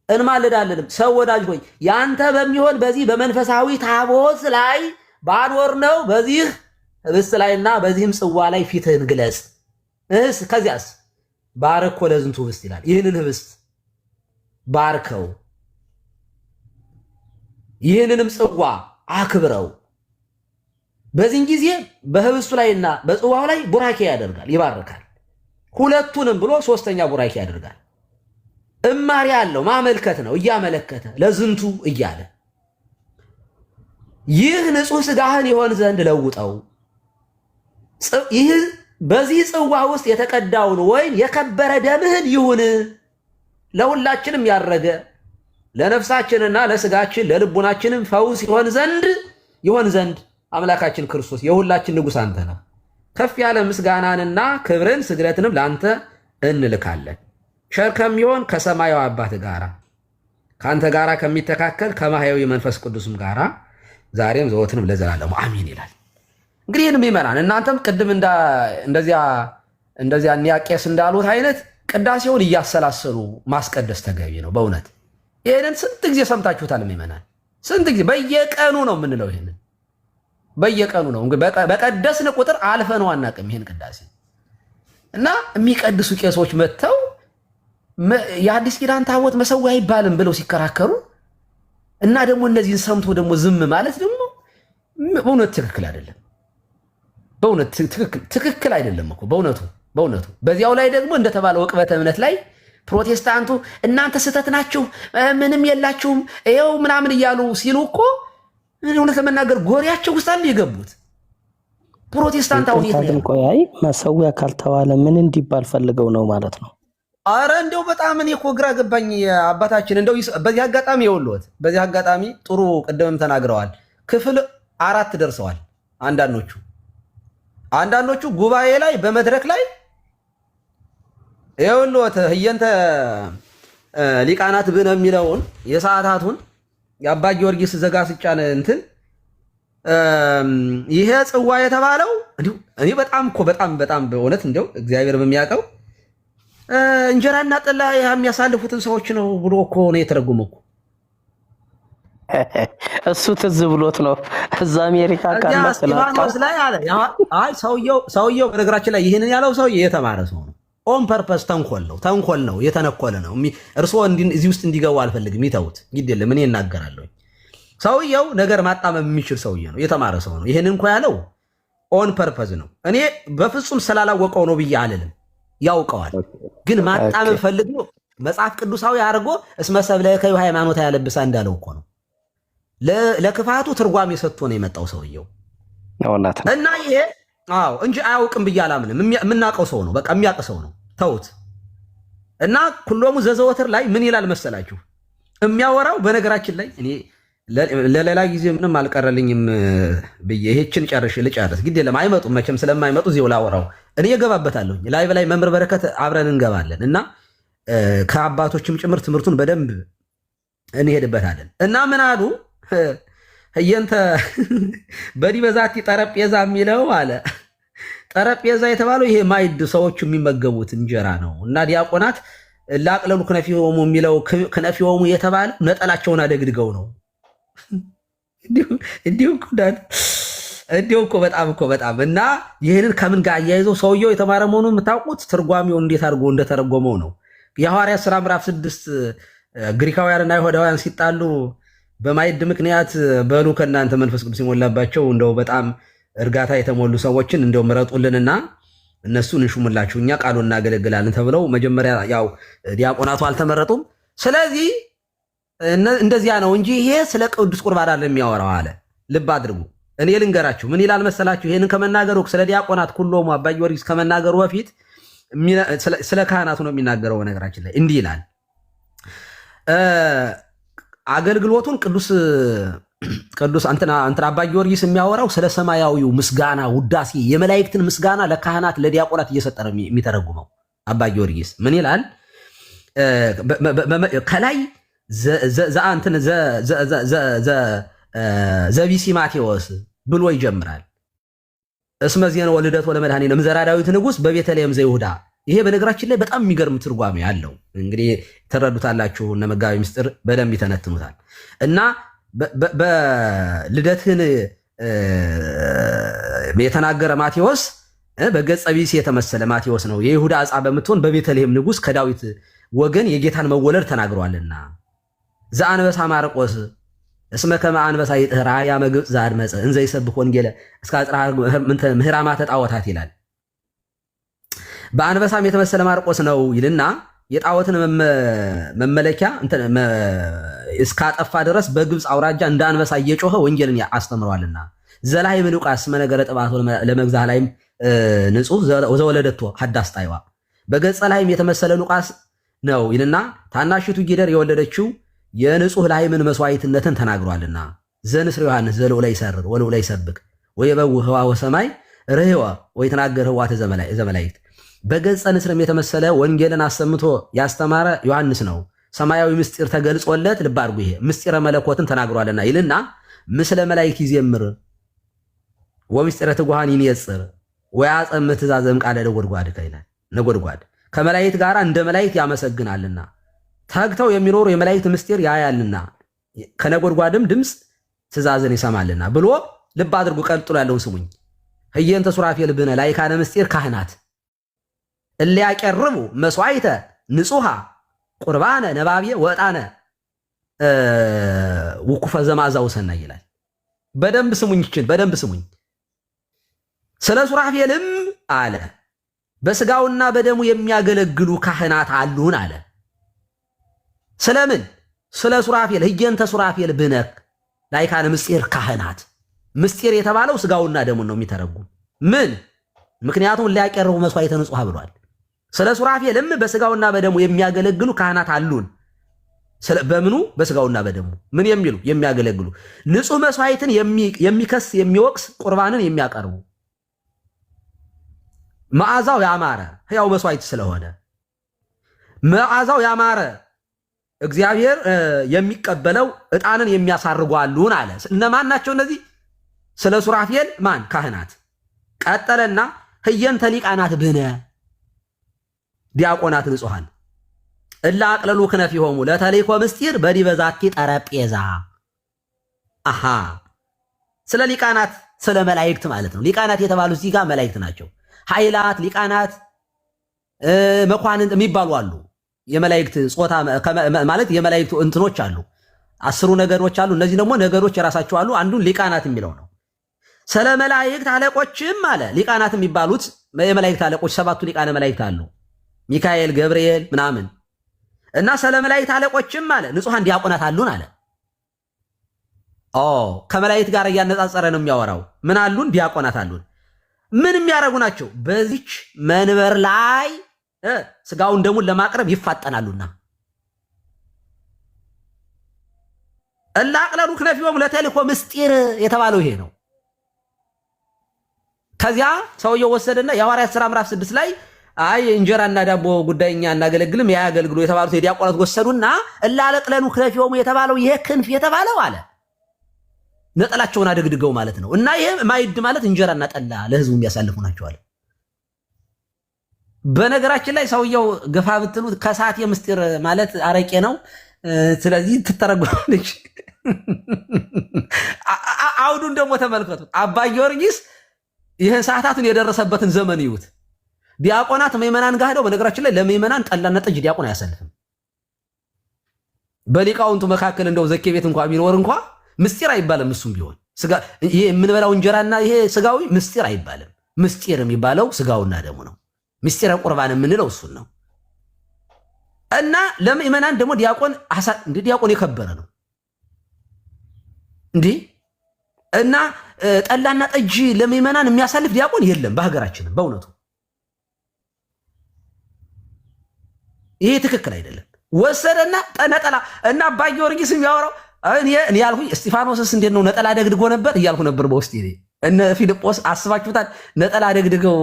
እንማልዳለንም። ሰው ወዳጅ ሆይ ያንተ በሚሆን በዚህ በመንፈሳዊ ታቦት ላይ ባኖር ነው። በዚህ ህብስት ላይና በዚህም ጽዋ ላይ ፊትህን ግለጽ። ከዚያስ ባርኮ ለዝንቱ ህብስት ይላል። ይህንን ህብስት ባርከው፣ ይህንንም ጽዋ አክብረው። በዚህን ጊዜ በህብስቱ ላይና በጽዋው ላይ ቡራኬ ያደርጋል፣ ይባርካል። ሁለቱንም ብሎ ሶስተኛ ቡራኬ ያደርጋል። እማሪ ያለው ማመልከት ነው። እያመለከተ ለዝንቱ እያለ ይህ ንጹሕ ስጋህን ይሆን ዘንድ ለውጠው፣ ይህ በዚህ ጽዋ ውስጥ የተቀዳውን ወይን የከበረ ደምህን ይሁን። ለሁላችንም ያረገ ለነፍሳችንና ለስጋችን ለልቡናችንም ፈውስ ይሆን ዘንድ አምላካችን ክርስቶስ የሁላችን ንጉሥ አንተ ነው። ከፍ ያለ ምስጋናንና ክብርን ስግደትንም ለአንተ እንልካለን። ቸር ከሚሆን ከሰማያዊ አባት ጋራ ከአንተ ጋራ ከሚተካከል ከማህያዊ መንፈስ ቅዱስም ጋራ ዛሬም ዘወትንም ለዘላለሙ አሜን ይላል። እንግዲህ ይህንም ይመናል። እናንተም ቅድም እንደዚያ እኒያ ቄስ እንዳሉት አይነት ቅዳሴውን እያሰላሰሉ ማስቀደስ ተገቢ ነው። በእውነት ይህንን ስንት ጊዜ ሰምታችሁታል? ይመናል ስንት ጊዜ በየቀኑ ነው የምንለው። ይህንን በየቀኑ ነው በቀደስን ቁጥር አልፈ ነው አናውቅም ይህን ቅዳሴ እና የሚቀድሱ ቄሶች መጥተው የአዲስ ኪዳን ታቦት መሰዊያ አይባልም ብለው ሲከራከሩ እና ደግሞ እነዚህን ሰምቶ ደግሞ ዝም ማለት ደግሞ በእውነት ትክክል አይደለም። በእውነት ትክክል አይደለም እኮ በእውነቱ። በዚያው ላይ ደግሞ እንደተባለው ዕቅበተ እምነት ላይ ፕሮቴስታንቱ እናንተ ስህተት ናችሁ፣ ምንም የላችሁም ይኸው ምናምን እያሉ ሲሉ እኮ እውነት ለመናገር ጎሪያቸው ውስጥ አለ የገቡት ፕሮቴስታንት። አሁን ቆይ መሰዊያ ካልተባለ ምን እንዲባል ፈልገው ነው ማለት ነው? አረ እንደው በጣም እኔ እኮ ግራ ገባኝ አባታችን። እንደው በዚህ አጋጣሚ የወሎት በዚህ አጋጣሚ ጥሩ ቅድምም ተናግረዋል። ክፍል 4 ደርሰዋል። አንዳንዶቹ ጉባኤ ላይ በመድረክ ላይ የወሎት ህየንተ ሊቃናት ብነ የሚለውን የሰዓታቱን የአባ ጊዮርጊስ ዘጋስጫን እንትን ይሄ ጽዋ የተባለው እኔ በጣም በእውነት እንደው እግዚአብሔር በሚያውቀው እንጀራና ጠላ የሚያሳልፉትን ሰዎች ነው ብሎ እኮ ነው የተረጎመው። እሱ ትዝ ብሎት ነው እዛ አሜሪካ ካለ ስላጣስ ላይ አለ። አይ ሰውየው በነገራችን ላይ ይሄንን ያለው ሰውዬ የተማረ ሰው ነው። ኦን ፐርፐስ ተንኮል ነው የተነኮለ ነው። እርስዎ እዚህ ውስጥ እንዲገቡ አልፈልግም። ይተውት፣ ግድ የለም እኔ እናገራለሁ። ሰውየው ነገር ማጣመም የሚችል ሰውዬ ነው፣ የተማረ ሰው ነው። ይሄንን እንኳን ያለው ኦን ፐርፐስ ነው። እኔ በፍጹም ስላላወቀው ነው ብዬ አልልም፣ ያውቀዋል። ግን ማጣመም ፈልጎ መጽሐፍ ቅዱሳዊ አድርጎ እስመ ሰብለከ ሃይማኖት ያለብሳ እንዳለው እኮ ነው። ለክፋቱ ትርጓሜ ሰጥቶ ነው የመጣው ሰውየው እና ይሄ እንጂ አያውቅም ብዬ አላምንም። የምናውቀው ሰው ነው፣ በቃ የሚያውቅ ሰው ነው። ተውት እና ኩሎሙ ዘዘወትር ላይ ምን ይላል መሰላችሁ የሚያወራው። በነገራችን ላይ እኔ ለሌላ ጊዜ ምንም አልቀረልኝም ብዬ ይሄችን ልጨርስ። ግድ የለም አይመጡም፣ መቼም ስለማይመጡ እዚሁ ላወራው እኔ እገባበታለሁ። ላይ በላይ መምህር በረከት አብረን እንገባለን እና ከአባቶችም ጭምር ትምህርቱን በደንብ እንሄድበታለን። እና ምን አሉ ህየንተ በዲ በዛቲ ጠረጴዛ የሚለው አለ። ጠረጴዛ የተባለው ይሄ ማይድ ሰዎቹ የሚመገቡት እንጀራ ነው እና ዲያቆናት ላቅለሉ ክነፊሆሙ የሚለው ክነፊሆሙ የተባለ ነጠላቸውን አደግድገው ነው። እንዲሁ እኮ በጣም እና ይህንን ከምን ጋር አያይዘው ሰውየው የተማረ መሆኑን የምታውቁት ትርጓሜውን እንዴት አድርጎ እንደተረጎመው ነው። የሐዋርያት ሥራ ምዕራፍ 6 ግሪካውያንና አይሁዳውያን ሲጣሉ በማይድ ምክንያት በሉ ከእናንተ መንፈስ ቅዱስ የሞላባቸው እንደው በጣም እርጋታ የተሞሉ ሰዎችን እንደው ምረጡልንና እነሱን እንሹምላችሁ እኛ ቃሉን እናገለግላለን ተብለው መጀመሪያ ያው ዲያቆናቱ አልተመረጡም። ስለዚህ እንደዚያ ነው እንጂ ይሄ ስለ ቅዱስ ቁርባን አይደለም የሚያወራው አለ። ልብ አድርጉ። እኔ ልንገራችሁ ምን ይላል መሰላችሁ? ይሄንን ከመናገሩ ስለ ዲያቆናት ኩሎሙ አባ ጊዮርጊስ ከመናገሩ በፊት ስለ ካህናቱ ነው የሚናገረው። በነገራችን ላይ እንዲህ ይላል አገልግሎቱን ቅዱስ አንተና አባ ጊዮርጊስ የሚያወራው ስለ ሰማያዊው ምስጋና ውዳሴ፣ የመላእክትን ምስጋና ለካህናት ለዲያቆናት እየሰጠ ነው የሚተረጉመው። አባ ጊዮርጊስ ምን ይላል? ከላይ ዘቢሲ ማቴዎስ ብሎ ይጀምራል። እስመ ዜና ወልደት ወለመድኃኒነ እምዘራ ዳዊት ንጉሥ በቤተልሔም ዘይሁዳ። ይሄ በነገራችን ላይ በጣም የሚገርም ትርጓሜ ያለው እንግዲህ ተረዱታላችሁ። እነ መጋቢ ምስጢር በደንብ ይተነትኑታል። እና በልደትህን የተናገረ ማቴዎስ በገጸ ቢስ የተመሰለ ማቴዎስ ነው። የይሁዳ ዕፃ በምትሆን በቤተልሔም ንጉሥ ከዳዊት ወገን የጌታን መወለድ ተናግሯልና። ዘአንበሳ ማርቆስ እስመ ከመ አንበሳ ይጥህራ ያመግብፅ ዘአድመፀ እንዘ ይሰብክ ወንጌለ እስከ አጽራ ምህራማተ ጣዖታት ይላል። በአንበሳም የተመሰለ ማርቆስ ነው ይልና የጣዖትን መመለኪያ እስካጠፋ ድረስ በግብፅ አውራጃ እንደ አንበሳ እየጮኸ ወንጌልን አስተምሯልና። ዘላይም ሉቃስ መነገረ ጥባቶ ለመግዛህ ላይም ንጹህ ዘወለደቶ ሀዳስ ጣይዋ በገጸ ላይም የተመሰለ ሉቃስ ነው ይልና ታናሽቱ ጊደር የወለደችው የንጹህ ላይምን መስዋዕትነትን ተናግሯልና። ዘንስር ዮሐንስ ዘልዑለ ይሰርር ወልዑለ ይሰብክ ወይበው ህዋ ወሰማይ ርህዋ ወይ ተናገር ህዋተ ዘመላእክት በገጸ ንስርም የተመሰለ ወንጌልን አሰምቶ ያስተማረ ዮሐንስ ነው። ሰማያዊ ምስጢር ተገልጾለት ልብ አድርጉ፣ ይሄ ምስጢረ መለኮትን ተናግሯልና ይልና ምስለ መላእክት ይዜምር ወምስጢረ ትጉሃን ይንየጽር ወያጸም ትእዛዘም ቃለ ነጎድጓድ ይላል። ነጎድጓድ ከመላእክት ጋር እንደ መላእክት ያመሰግናልና ተግተው የሚኖሩ የመላእክት ምስጢር ያያልና ከነጎድጓድም ድምፅ ትእዛዝን ይሰማልና ብሎ ልብ አድርጉ። ቀጥሎ ያለውን ስሙኝ። ህየንተ ሱራፌል ብነ ላይካነ ምስጢር ካህናት እለ ያቀርቡ መስዋዕተ ንጹሃ ቁርባነ ነባብየ ወጣነ ውኩፈ ዘማዛው ሰናይ ይላል። በደንብ ስሙኝ፣ ይችን በደንብ ስሙኝ። ስለ ሱራፌልም አለ በስጋውና በደሙ የሚያገለግሉ ካህናት አሉን አለ። ስለምን? ስለ ሱራፌል ህየንተ ሱራፌል ብነክ ላይካነ ምስጢር ካህናት። ምስጢር የተባለው ስጋውና ደሙን ነው የሚተረጉም። ምን? ምክንያቱም ሊያቀርቡ መስዋዕተ ንጹሃ ብሏል። ስለ ሱራፌልም በስጋውና በደሙ የሚያገለግሉ ካህናት አሉን። በምኑ? በስጋውና በደሙ ምን የሚሉ? የሚያገለግሉ ንጹህ መስዋዕትን የሚከስ የሚወቅስ ቁርባንን የሚያቀርቡ መዓዛው ያማረ ሕያው መስዋዕት ስለሆነ መዓዛው ያማረ እግዚአብሔር የሚቀበለው ዕጣንን የሚያሳርጉ አሉን አለ። እነማን ናቸው እነዚህ? ስለ ሱራፌል ማን? ካህናት። ቀጠለና ህየንተ ሊቃናት ብነ ዲያቆናት ንጹሃን እላ አቅለሉ ክነፊሆሙ ለተልእኮ ምስጢር በዲበ ዛቲ ጠረጴዛ። አሃ ስለ ሊቃናት፣ ስለ መላእክት ማለት ነው። ሊቃናት የተባሉት እዚህ ጋር መላእክት ናቸው። ኃይላት፣ ሊቃናት፣ መኳንንት የሚባሉ አሉ። የመላእክት ጾታ ማለት የመላእክቱ እንትኖች አሉ። 10 ነገዶች አሉ። እነዚህ ደግሞ ነገዶች የራሳቸው አሉ። አንዱን ሊቃናት የሚለው ነው። ስለ መላእክት አለቆችም አለ ሊቃናት የሚባሉት የመላእክት አለቆች 7ቱ ሊቃነ መላእክት አሉ። ሚካኤል፣ ገብርኤል ምናምን እና ስለ መላእክት አለቆችም አለ ንጹሃን ዲያቆናት አሉን አለ። ከመላእክት ጋር እያነጻጸረ ነው የሚያወራው። ምን አሉን? ዲያቆናት አሉን። ምን የሚያደርጉ ናቸው? በዚች መንበር ላይ ስጋውን ደሙን ለማቅረብ ይፋጠናሉና እላ አቅለሉ ክነፊሆሙ ለተልእኮ ምስጢር የተባለው ይሄ ነው። ከዚያ ሰውየው ወሰደና የሐዋርያት ሥራ ምዕራፍ 6 ላይ አይ እንጀራና ዳቦ ጉዳይ እኛ እናገለግልም ያያገልግሉ የተባሉት የዲያቆናት ወሰዱና እላ አቅለሉ ክነፊሆሙ የተባለው ይሄ ክንፍ የተባለው አለ ነጠላቸውን አደግድገው ማለት ነው። እና ይሄ ማይድ ማለት እንጀራና ጠላ ለህዝቡ የሚያሳልፉ ናቸው አለ። በነገራችን ላይ ሰውየው ገፋ ብትሉት ከሰዓት የምስጢር ማለት አረቄ ነው። ስለዚህ ትተረጎማለች። አውዱን ደግሞ ተመልከቱ። አባ ጊዮርጊስ ይህን ሰዓታቱን የደረሰበትን ዘመን ይዩት። ዲያቆናት ምዕመናን ጋር ሄደው በነገራችን ላይ ለምዕመናን ጠላና ጠጅ ዲያቆን አያሳልፍም። በሊቃውንቱ መካከል እንደው ዘኬ ቤት እንኳን ቢኖር እንኳን ምስጢር አይባልም። እሱም ቢሆን ይሄ የምንበላው እንጀራና ይሄ ስጋዊ ምስጢር አይባልም። ምስጢር የሚባለው ስጋውና ደሙ ነው። ምስጢረ ቁርባን የምንለው እሱን ነው። እና ለምእመናን ደግሞ ዲያቆን እንደ ዲያቆን የከበረ ነው እንዴ። እና ጠላና ጠጅ ለምእመናን የሚያሳልፍ ዲያቆን የለም በሀገራችን በእውነቱ። ይሄ ትክክል አይደለም። ወሰደና ነጠላ እና አባ ጊዮርጊስ የሚያወራው እኔ ያልኩኝ እስጢፋኖስስ እንዴት ነው ነጠላ ደግድጎ ነበር እያልኩ ነበር በውስጤ። እነ ፊልጶስ አስባችሁታል? ነጠላ ደግድገው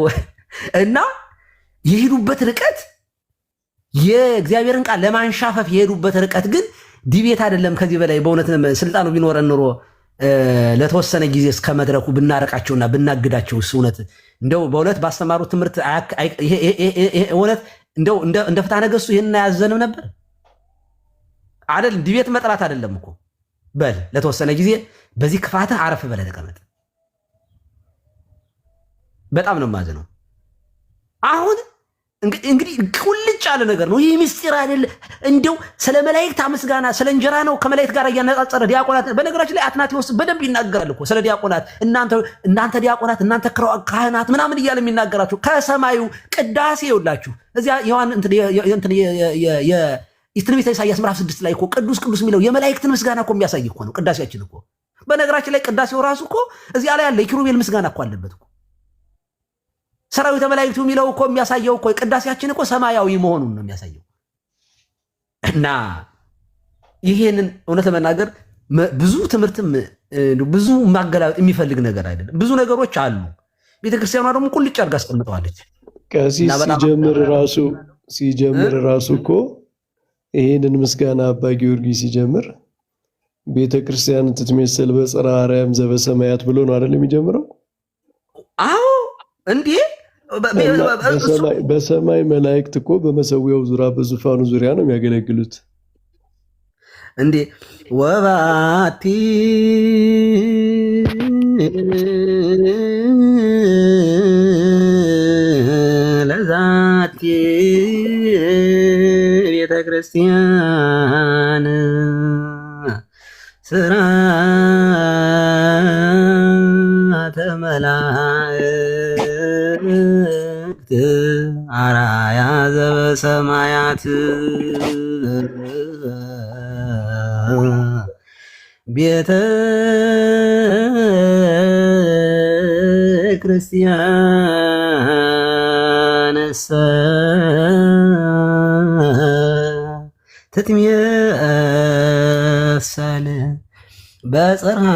እና የሄዱበት ርቀት የእግዚአብሔርን ቃል ለማንሻፈፍ የሄዱበት ርቀት ግን ዲቤት አይደለም። ከዚህ በላይ በእውነት ስልጣኑ ቢኖረን ኑሮ ለተወሰነ ጊዜ እስከ መድረኩ ብናረቃቸውና ብናግዳቸው እውነት እንደው በእውነት ባስተማሩት ትምህርት እውነት እንደው እንደ ፍትሐ ነገሥቱ ይህን አያዘንም ነበር አይደል? ዲቤት መጥራት አይደለም እኮ በል ለተወሰነ ጊዜ በዚህ ክፋትህ አረፍ በለ ተቀመጥ። በጣም ነው የማዝነው። አሁን እንግዲህ ቁልጭ ያለ ነገር ነው። ይህ ምስጢር አይደለ። እንደው ስለ መላእክት ምስጋና ስለ እንጀራ ነው ከመላእክት ጋር እያነጻጸረ ዲያቆናት። በነገራችን ላይ አትናቴዎስ በደንብ ይናገራል እኮ ስለ ዲያቆናት። እናንተ ዲያቆናት፣ እናንተ ካህናት ምናምን እያለ የሚናገራቸው ከሰማዩ ቅዳሴ ይውላችሁ እዚያ የትንቢተ ኢሳይያስ ምዕራፍ 6 ላይ እኮ ቅዱስ ቅዱስ የሚለው የመላእክትን ምስጋና እኮ የሚያሳይ እኮ ነው ቅዳሴያችን እኮ። በነገራችን ላይ ቅዳሴው ራሱ እኮ እዚያ ላይ ያለ የኪሩቤል ምስጋና እኮ አለበት እኮ። ሰራዊተ መላእክቱ የሚለው እኮ የሚያሳየው እኮ ቅዳሴያችን እኮ ሰማያዊ መሆኑን ነው የሚያሳየው። እና ይሄንን እውነት ለመናገር ብዙ ትምህርትም ብዙ ማገላበጥ የሚፈልግ ነገር አይደለም። ብዙ ነገሮች አሉ። ቤተክርስቲያኗ ደግሞ ቁልጭ አድርጋ አስቀምጠዋለች። ቀሲስ ሲጀምር ራሱ እኮ ይሄንን ምስጋና አባ ጊዮርጊስ ሲጀምር ቤተ ክርስቲያን ትትመሰል በጽርሐ አርያም ዘበሰማያት ብሎ ነው አይደል የሚጀምረው? አዎ እንዴ በሰማይ መላእክት እኮ በመሰዊያው ዙሪያ በዙፋኑ ዙሪያ ነው የሚያገለግሉት እንዴ ወባቲ ለዛቲ ቤተ ክርስቲያን ስርዓተ መላእክት አርአያ ዘበሰማያት ቤተ ክርስቲያንሰ ትትመሰል በጽርሐ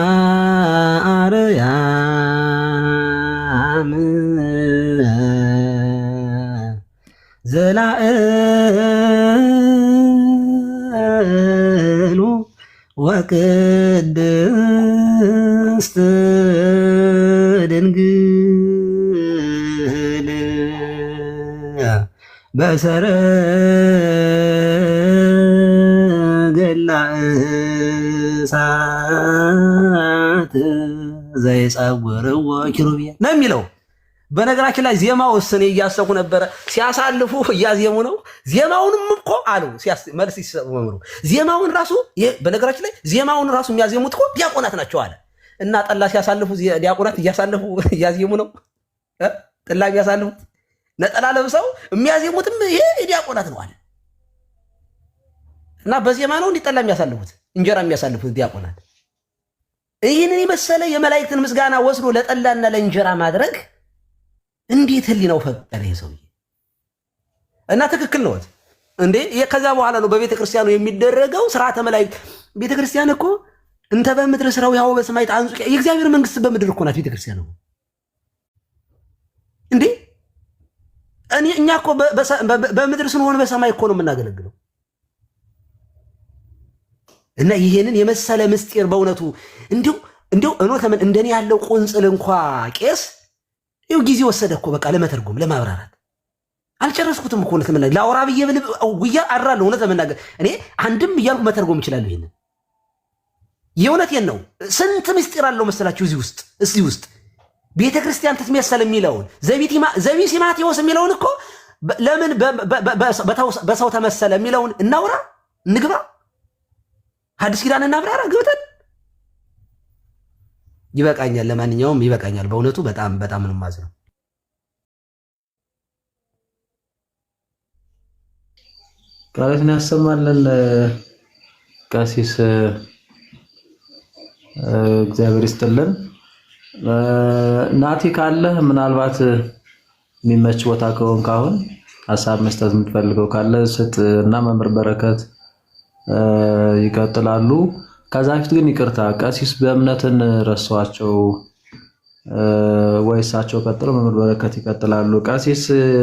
አርያም ዘላእሉ ወቅድስት ድንግል በሰረገላ እሳት ዘይጸውርዎ ኪሩቤል ነው የሚለው። በነገራችን ላይ ዜማው እኔ እያሰብኩ ነበረ። ሲያሳልፉ እያዜሙ ነው። ዜማውንም እኮ አሉ መልስ ሲሰጡ መምሩ ዜማውን ራሱ በነገራችን ላይ ዜማውን ራሱ የሚያዜሙት እኮ ዲያቆናት ናቸው አለ እና ጠላ ሲያሳልፉ ዲያቆናት እያሳልፉ እያዜሙ ነው። ጠላ ቢያሳልፉት ነጠላ ለብሰው የሚያዜሙትም ይሄ ዲያቆናት ነው አለ እና በዜማ ነው እንዲጠላ የሚያሳልፉት እንጀራ የሚያሳልፉት ዲያቆናት። ይህንን የመሰለ የመላእክትን ምስጋና ወስዶ ለጠላና ለእንጀራ ማድረግ እንዴት ህሊናው ፈቀደ ሰውዬ? እና ትክክል ነው እንዴ? ከዛ በኋላ ነው በቤተ ክርስቲያኑ የሚደረገው ስርዓተ መላእክት። ቤተ ክርስቲያን እኮ እንተ በምድር ስራው ያው በሰማይ አንጹ የእግዚአብሔር መንግስት በምድር እኮ ናት ቤተ ክርስቲያን ነው እንዴ? እኛ እኮ በምድር ስንሆን በሰማይ እኮ ነው የምናገለግለው። እና ይሄንን የመሰለ ምስጢር በእውነቱ እንዲሁ እንደኔ ያለው ቁንጽል እንኳ ቄስ ይው ጊዜ ወሰደ እኮ በቃ ለመተርጎም ለማብራራት አልጨረስኩትም እኮ እውነት ለመናገር ላውራ ብዬ ጉያ አራለሁ። እውነት ለመናገር እኔ አንድም እያልኩ መተርጎም እችላለሁ። ይሄንን የእውነቴን ነው። ስንት ምስጢር አለው መሰላችሁ እዚህ ውስጥ ቤተ ክርስቲያን ትትመሰል የሚለውን ዘቢሲማቴዎስ የሚለውን እኮ ለምን በሰው ተመሰለ የሚለውን እናውራ እንግባ፣ ሐዲስ ኪዳን እናብራራ ገብተን ይበቃኛል። ለማንኛውም ይበቃኛል። በእውነቱ በጣም ነው የማዝነው። ቃላትን ያሰማልን ቀሲስ እግዚአብሔር ይስጥልን። ናቲ ካለ ምናልባት የሚመች ቦታ ከሆንክ አሁን ሀሳብ መስጠት የምትፈልገው ካለ ስጥ እና መምህር በረከት ይቀጥላሉ። ከዛ በፊት ግን ይቅርታ ቀሲስ በእምነትን ረሷቸው ወይሳቸው ቀጥሎ መምህር በረከት ይቀጥላሉ። ቀሲስ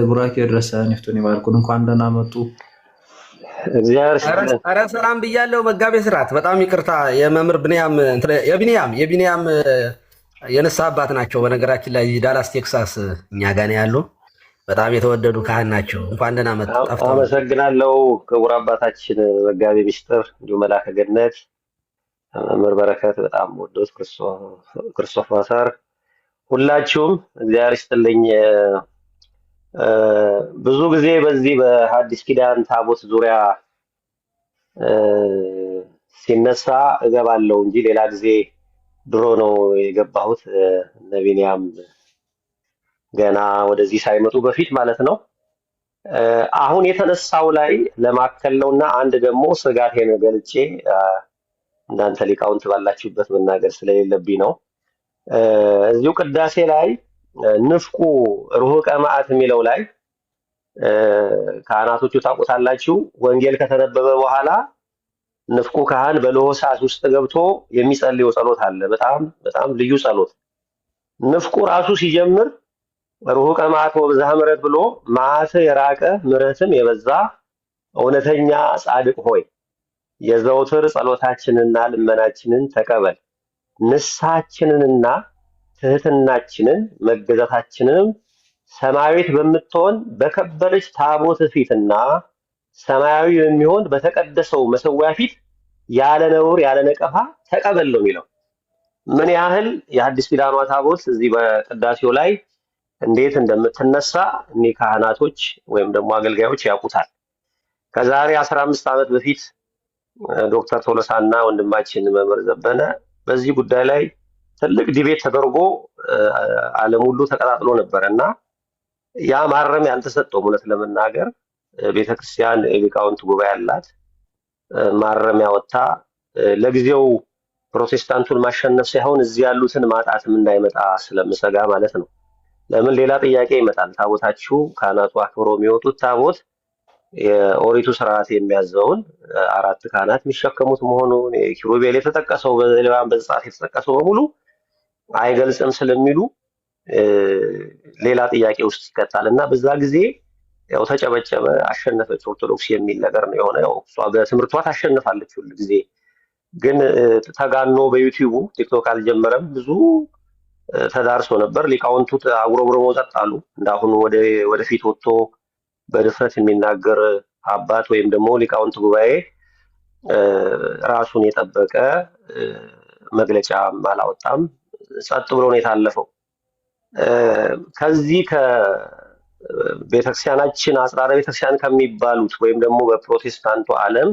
ቡራኬ ድረሰን ይፍቱን ይባርኩን። እንኳን ደህና መጡ። ኧረ ሰላም ብያለሁ። መጋቤ ስርዓት በጣም ይቅርታ። የመምህር የቢኒያም የንስሐ አባት ናቸው። በነገራችን ላይ ዳላስ ቴክሳስ እኛ ጋር ነው ያሉ። በጣም የተወደዱ ካህን ናቸው። እንኳን ደህና መጡ። አመሰግናለሁ ክቡር አባታችን መጋቤ ምስጢር እንዲሁ መላከ ገነት መምህር በረከት በጣም ወዶት ክርስቶፈር ሁላችሁም እግዚአብሔር ይስጥልኝ። ብዙ ጊዜ በዚህ በሐዲስ ኪዳን ታቦት ዙሪያ ሲነሳ እገባለሁ እንጂ ሌላ ጊዜ ድሮ ነው የገባሁት። ነቢኒያም ገና ወደዚህ ሳይመጡ በፊት ማለት ነው። አሁን የተነሳው ላይ ለማከል ነውና አንድ ደግሞ ስጋቴን ገልጬ እናንተ ሊቃውንት ባላችሁበት መናገር ስለሌለብኝ ነው። እዚሁ ቅዳሴ ላይ ንፍቁ ርሁቀ መዓት የሚለው ላይ ካህናቶቹ ታውቁታላችሁ። ወንጌል ከተነበበ በኋላ ንፍቁ ካህን በለሆሳስ ውስጥ ገብቶ የሚጸልየው ጸሎት አለ። በጣም ልዩ ጸሎት። ንፍቁ ራሱ ሲጀምር ሩቅ መዓት ወብዝሃ ምሕረት ብሎ መዓት የራቀ ምሕረትም የበዛ እውነተኛ ጻድቅ ሆይ የዘውትር ጸሎታችንንና ልመናችንን ተቀበል። ንስሐችንንና ትህትናችንን መገዛታችንንም ሰማያዊት በምትሆን በከበረች ታቦት ፊትና ሰማያዊ በሚሆን በተቀደሰው መሠዊያ ፊት ያለ ነውር ያለ ነቀፋ ተቀበል ነው የሚለው። ምን ያህል የሐዲስ ኪዳኗ ታቦት እዚህ በቅዳሴው ላይ እንዴት እንደምትነሳ እኒህ ካህናቶች ወይም ደግሞ አገልጋዮች ያውቁታል። ከዛሬ 15 ዓመት በፊት ዶክተር ቶሎሳና ወንድማችን መምህር ዘበነ በዚህ ጉዳይ ላይ ትልቅ ዲቤት ተደርጎ ዓለም ሁሉ ተቀጣጥሎ ነበር እና ያ ማረም ያልተሰጠው እውነት ለመናገር ቤተክርስቲያን የሊቃውንት ጉባኤ አላት። ማረሚያ ወጥታ ለጊዜው ፕሮቴስታንቱን ማሸነፍ ሳይሆን እዚህ ያሉትን ማጣትም እንዳይመጣ ስለምሰጋ ማለት ነው። ለምን ሌላ ጥያቄ ይመጣል። ታቦታችሁ ካህናቱ አክብሮ የሚወጡት ታቦት የኦሪቱ ስርዓት የሚያዘውን 4 ካህናት የሚሸከሙት መሆኑን ኪሩቤል የተጠቀሰው በሌላም በዘጸአት የተጠቀሰው በሙሉ አይገልጽም ስለሚሉ ሌላ ጥያቄ ውስጥ ይቀጣል እና በዛ ጊዜ ያው ተጨበጨበ፣ አሸነፈች ኦርቶዶክስ የሚል ነገር ነው የሆነ። ያው እሷ በትምህርቷ ታሸንፋለች ሁሉ ጊዜ። ግን ተጋኖ በዩቲዩቡ ቲክቶክ አልጀመረም፣ ብዙ ተዳርሶ ነበር። ሊቃውንቱ አጉረምርመው ጸጥ አሉ። እንዳሁኑ ወደፊት ወጥቶ በድፍረት የሚናገር አባት ወይም ደግሞ ሊቃውንት ጉባኤ ራሱን የጠበቀ መግለጫ አላወጣም። ጸጥ ብሎ ነው የታለፈው። ከዚህ ከቤተክርስቲያናችን አጽራረ ቤተክርስቲያን ከሚባሉት ወይም ደግሞ በፕሮቴስታንቱ ዓለም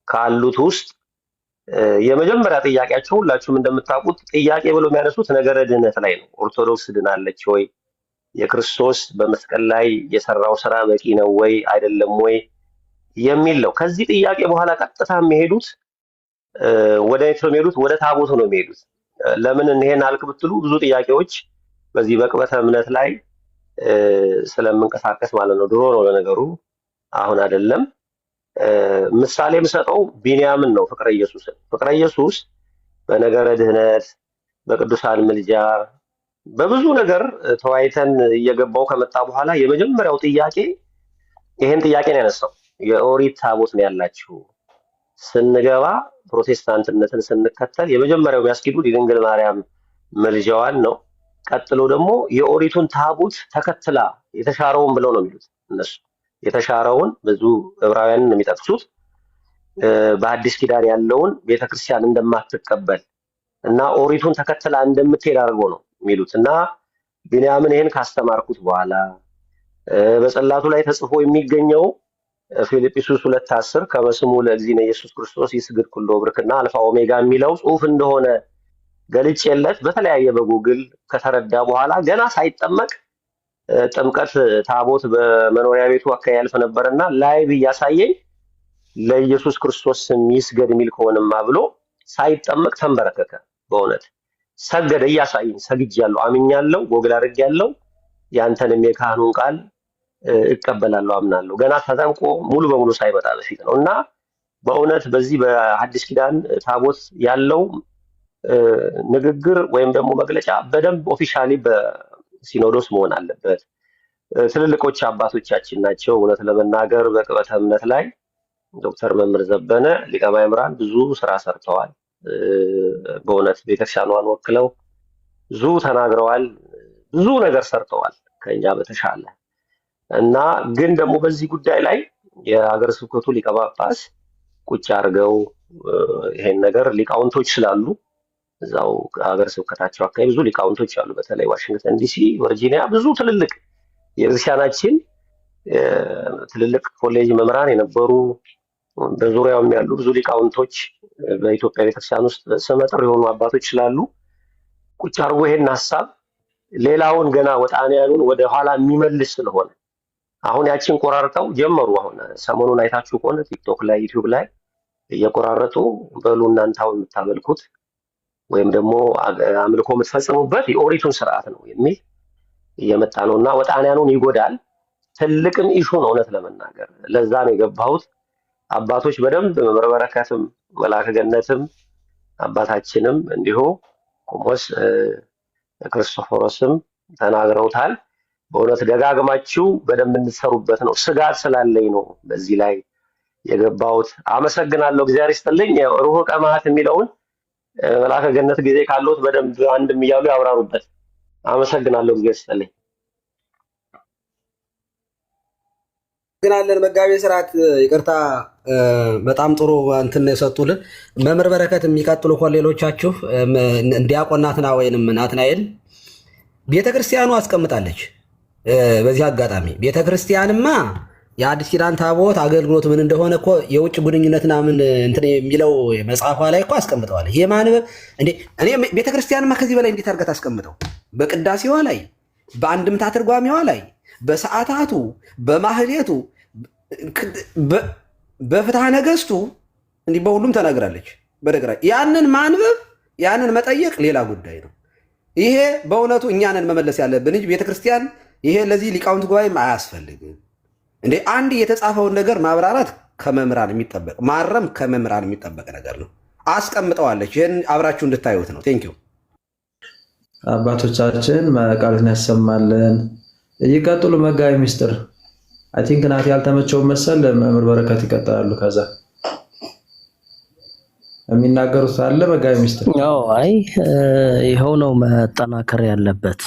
ካሉት ውስጥ የመጀመሪያ ጥያቄያቸው ሁላችሁም እንደምታውቁት ጥያቄ ብሎ የሚያነሱት ነገረ ድህነት ላይ ነው። ኦርቶዶክስ ድናለች ወይ? የክርስቶስ በመስቀል ላይ የሰራው ስራ በቂ ነው ወይ አይደለም ወይ የሚል ነው። ከዚህ ጥያቄ በኋላ ቀጥታ የሚሄዱት ወደ የት ነው የሚሄዱት? ወደ ታቦቱ ነው የሚሄዱት። ለምን ይሄን አልክ ብትሉ ብዙ ጥያቄዎች በዚህ በቅበተ እምነት ላይ ስለምንቀሳቀስ ማለት ነው። ድሮ ነው ለነገሩ፣ አሁን አይደለም። ምሳሌ የምሰጠው ቢንያምን ነው፣ ፍቅረ ኢየሱስን። ፍቅረ ኢየሱስ በነገረ ድህነት በቅዱሳን ምልጃ በብዙ ነገር ተወያይተን እየገባው ከመጣ በኋላ የመጀመሪያው ጥያቄ ይሄን ጥያቄ ነው ያነሳው። የኦሪት ታቦት ነው ያላችሁ፣ ስንገባ ፕሮቴስታንትነትን ስንከተል የመጀመሪያው የሚያስኪዱ የድንግል ማርያም ምልጃዋን ነው። ቀጥሎ ደግሞ የኦሪቱን ታቦት ተከትላ የተሻረውን ብለው ነው የሚሉት እነሱ። የተሻረውን ብዙ ዕብራውያንን የሚጠቅሱት በአዲስ ኪዳን ያለውን ቤተክርስቲያን እንደማትቀበል እና ኦሪቱን ተከትላ እንደምትሄድ አድርጎ ነው የሚሉት። እና ቢንያምን ይሄን ካስተማርኩት በኋላ በጽላቱ ላይ ተጽፎ የሚገኘው ፊልጵስዩስ 2:10 ከበስሙ ለእግዚእነ ኢየሱስ ክርስቶስ ይስግድ ኩሎ ብርክና አልፋ ኦሜጋ የሚለው ጽሑፍ እንደሆነ ገልጬለት በተለያየ በጉግል ከተረዳ በኋላ ገና ሳይጠመቅ ጥምቀት ታቦት በመኖሪያ ቤቱ አካባቢ ያልፍ ነበርና ላይቭ እያሳየኝ ለኢየሱስ ክርስቶስ ስም ይስገድ የሚል ከሆነማ ብሎ ሳይጠመቅ ተንበረከከ። በእውነት ሰገደ፣ እያሳየኝ ሰግጃለሁ፣ አምኛለሁ፣ ጎግል አድርጌያለሁ፣ ያንተንም የካህኑን ቃል እቀበላለሁ፣ አምናለሁ። ገና ተጠምቆ ሙሉ በሙሉ ሳይመጣ በፊት ነው። እና በእውነት በዚህ በሐዲስ ኪዳን ታቦት ያለው ንግግር ወይም ደግሞ መግለጫ በደንብ ኦፊሻሊ በሲኖዶስ መሆን አለበት። ትልልቆች አባቶቻችን ናቸው። እውነት ለመናገር በቅበተ እምነት ላይ ዶክተር መምህር ዘበነ ሊቀ ማእምራን ብዙ ስራ ሰርተዋል። በእውነት ቤተክርስቲያኗን ወክለው ብዙ ተናግረዋል፣ ብዙ ነገር ሰርተዋል ከኛ በተሻለ። እና ግን ደግሞ በዚህ ጉዳይ ላይ የሀገረ ስብከቱ ሊቀ ጳጳስ ቁጭ አድርገው ይሄን ነገር ሊቃውንቶች ስላሉ እዛው ሀገረ ስብከታቸው አካባቢ ብዙ ሊቃውንቶች አሉ። በተለይ ዋሽንግተን ዲሲ፣ ቨርጂኒያ ብዙ ትልልቅ የቤተክርስቲያናችን ትልልቅ ኮሌጅ መምህራን የነበሩ በዙሪያውም ያሉ ብዙ ሊቃውንቶች በኢትዮጵያ ቤተክርስቲያን ውስጥ ስመጥር የሆኑ አባቶች ስላሉ ቁጭ አድርጎ ይሄን ሀሳብ ሌላውን ገና ወጣንያኑን ወደ ኋላ የሚመልስ ስለሆነ አሁን ያችን ቆራርጠው ጀመሩ። አሁን ሰሞኑን አይታችሁ ከሆነ ቲክቶክ ላይ ዩቲዩብ ላይ እየቆራረጡ በሉ እናንተ አሁን የምታመልኩት ወይም ደግሞ አምልኮ የምትፈጽሙበት የኦሪቱን ስርዓት ነው የሚል እየመጣ ነው እና ወጣንያኑን ይጎዳል። ትልቅም ኢሹ ነው እውነት ለመናገር። ለዛ ነው የገባሁት። አባቶች በደንብ መምህረ በረከትም መልአከ ገነትም አባታችንም እንዲሁ ቆሞስ ክርስቶፎሮስም ተናግረውታል። በእውነት ደጋግማችሁ በደንብ እንድትሰሩበት ነው። ስጋት ስላለኝ ነው በዚህ ላይ የገባሁት። አመሰግናለሁ። እግዚአብሔር ይስጥልኝ። ያው ርሁቀ መዓት የሚለውን መልአከ ገነት ጊዜ ካለዎት በደንብ አንድም እያሉ ያብራሩበት። አመሰግናለሁ። እግዚአብሔር ይስጥልኝ። ግናለን መጋቤ ስርዓት ይቅርታ፣ በጣም ጥሩ እንትን የሰጡልን መምህር በረከት። የሚቀጥሉ እኮ ሌሎቻችሁ ዲያቆን ናትናኤልም ናትናኤል ቤተክርስቲያኑ አስቀምጣለች። በዚህ አጋጣሚ ቤተክርስቲያንማ የአዲስ ኪዳን ታቦት አገልግሎት ምን እንደሆነ እኮ የውጭ ግንኙነትና ምን እንትን የሚለው መጽሐፏ ላይ እኮ አስቀምጠዋል። ይሄ ማንበብ እንዴ! እኔ ቤተክርስቲያንማ ከዚህ በላይ እንዴት አድርገህ ታስቀምጠው? በቅዳሴዋ ላይ፣ በአንድምታ ትርጓሜዋ ላይ፣ በሰዓታቱ፣ በማህሌቱ፣ በፍትሐ ነገሥቱ እንዲህ በሁሉም ተናግራለች። ያንን ማንበብ ያንን መጠየቅ ሌላ ጉዳይ ነው። ይሄ በእውነቱ እኛንን መመለስ ያለብን እንጂ ቤተክርስቲያን ይሄ ለዚህ ሊቃውንት ጉባኤም አያስፈልግም። እንዴ አንድ የተጻፈውን ነገር ማብራራት ከመምህራን የሚጠበቅ ማረም ከመምህራን የሚጠበቅ ነገር ነው። አስቀምጠዋለች። ይህን አብራችሁ እንድታዩት ነው። ቴንኪው አባቶቻችን ቃሉን ያሰማልን። ይቀጥሉ። መጋቢ ሚስጥር አይ ቲንክ ናት ያልተመቸው መሰል መምህር በረከት ይቀጥላሉ። ከዛ የሚናገሩት አለ መጋቢ ሚስጥር። አይ ይኸው ነው መጠናከር ያለበት።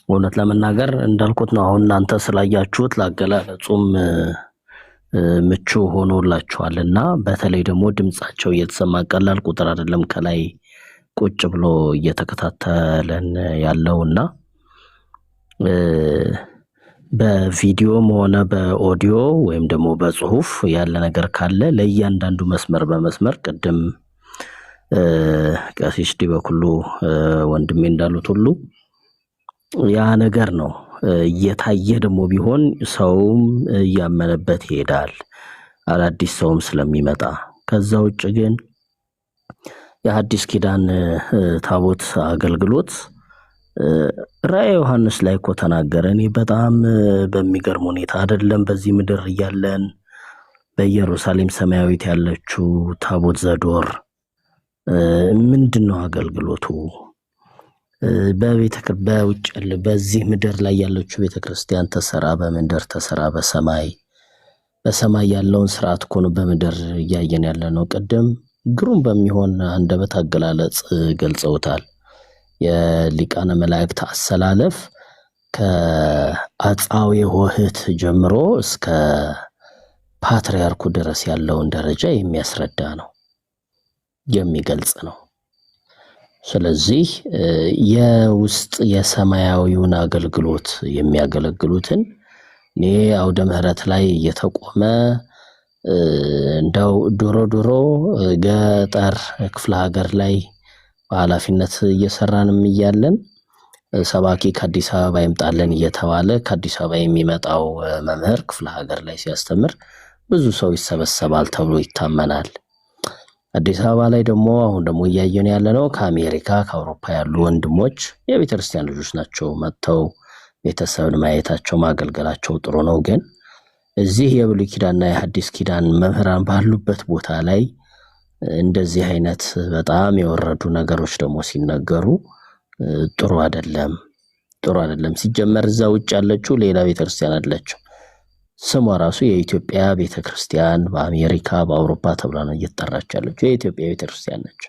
እውነት ለመናገር እንዳልኩት ነው። አሁን እናንተ ስላያችሁት ላገላለጹም ምቹ ሆኖላችኋልና በተለይ ደግሞ ድምጻቸው እየተሰማ ቀላል ቁጥር አይደለም ከላይ ቁጭ ብሎ እየተከታተለን ያለውና በቪዲዮም ሆነ በኦዲዮ ወይም ደግሞ በጽሁፍ ያለ ነገር ካለ ለእያንዳንዱ መስመር በመስመር ቅድም ቀሲስ ዲበኩሉ ወንድሜ እንዳሉት ሁሉ ያ ነገር ነው እየታየ ደግሞ ቢሆን ሰውም እያመነበት ይሄዳል፣ አዳዲስ ሰውም ስለሚመጣ። ከዛ ውጭ ግን የሐዲስ ኪዳን ታቦት አገልግሎት ራእየ ዮሐንስ ላይ እኮ ተናገረ። እኔ በጣም በሚገርም ሁኔታ አይደለም በዚህ ምድር እያለን በኢየሩሳሌም ሰማያዊት ያለችው ታቦት ዘዶር ምንድነው አገልግሎቱ? በውጭ በዚህ ምድር ላይ ያለችው ቤተክርስቲያን ተሰራ በምድር ተሰራ በሰማይ ያለውን ስርዓት እኮ ነው በምድር እያየን ያለ ነው። ቅድም ግሩም በሚሆን አንደበት አገላለጽ ገልጸውታል። የሊቃነ መላእክት አሰላለፍ ከአጻዌ ሆህት ጀምሮ እስከ ፓትርያርኩ ድረስ ያለውን ደረጃ የሚያስረዳ ነው፣ የሚገልጽ ነው። ስለዚህ የውስጥ የሰማያዊውን አገልግሎት የሚያገለግሉትን እኔ አውደ ምሕረት ላይ እየተቆመ እንደው ድሮ ገጠር ክፍለ ሀገር ላይ በኃላፊነት እየሰራንም እያለን ሰባኪ ከአዲስ አበባ ይምጣልን እየተባለ ከአዲስ አበባ የሚመጣው መምህር ክፍለ ሀገር ላይ ሲያስተምር ብዙ ሰው ይሰበሰባል ተብሎ ይታመናል። አዲስ አበባ ላይ ደግሞ አሁን ደግሞ እያየን ያለ ነው ከአሜሪካ ከአውሮፓ ያሉ ወንድሞች የቤተክርስቲያን ልጆች ናቸው መጥተው ቤተሰብን ማየታቸው ማገልገላቸው ጥሩ ነው። ግን እዚህ የብሉይ ኪዳንና የሐዲስ ኪዳን መምህራን ባሉበት ቦታ ላይ እንደዚህ አይነት በጣም የወረዱ ነገሮች ደግሞ ሲነገሩ ጥሩ አይደለም። ሲጀመር እዛ ውጭ ያለችው ሌላ ቤተክርስቲያን አለችው። ስሟ ራሱ የኢትዮጵያ ቤተክርስቲያን በአሜሪካ በአውሮፓ ተብላ ነው እየተጠራች ያለችው። የኢትዮጵያ ቤተክርስቲያን ነች።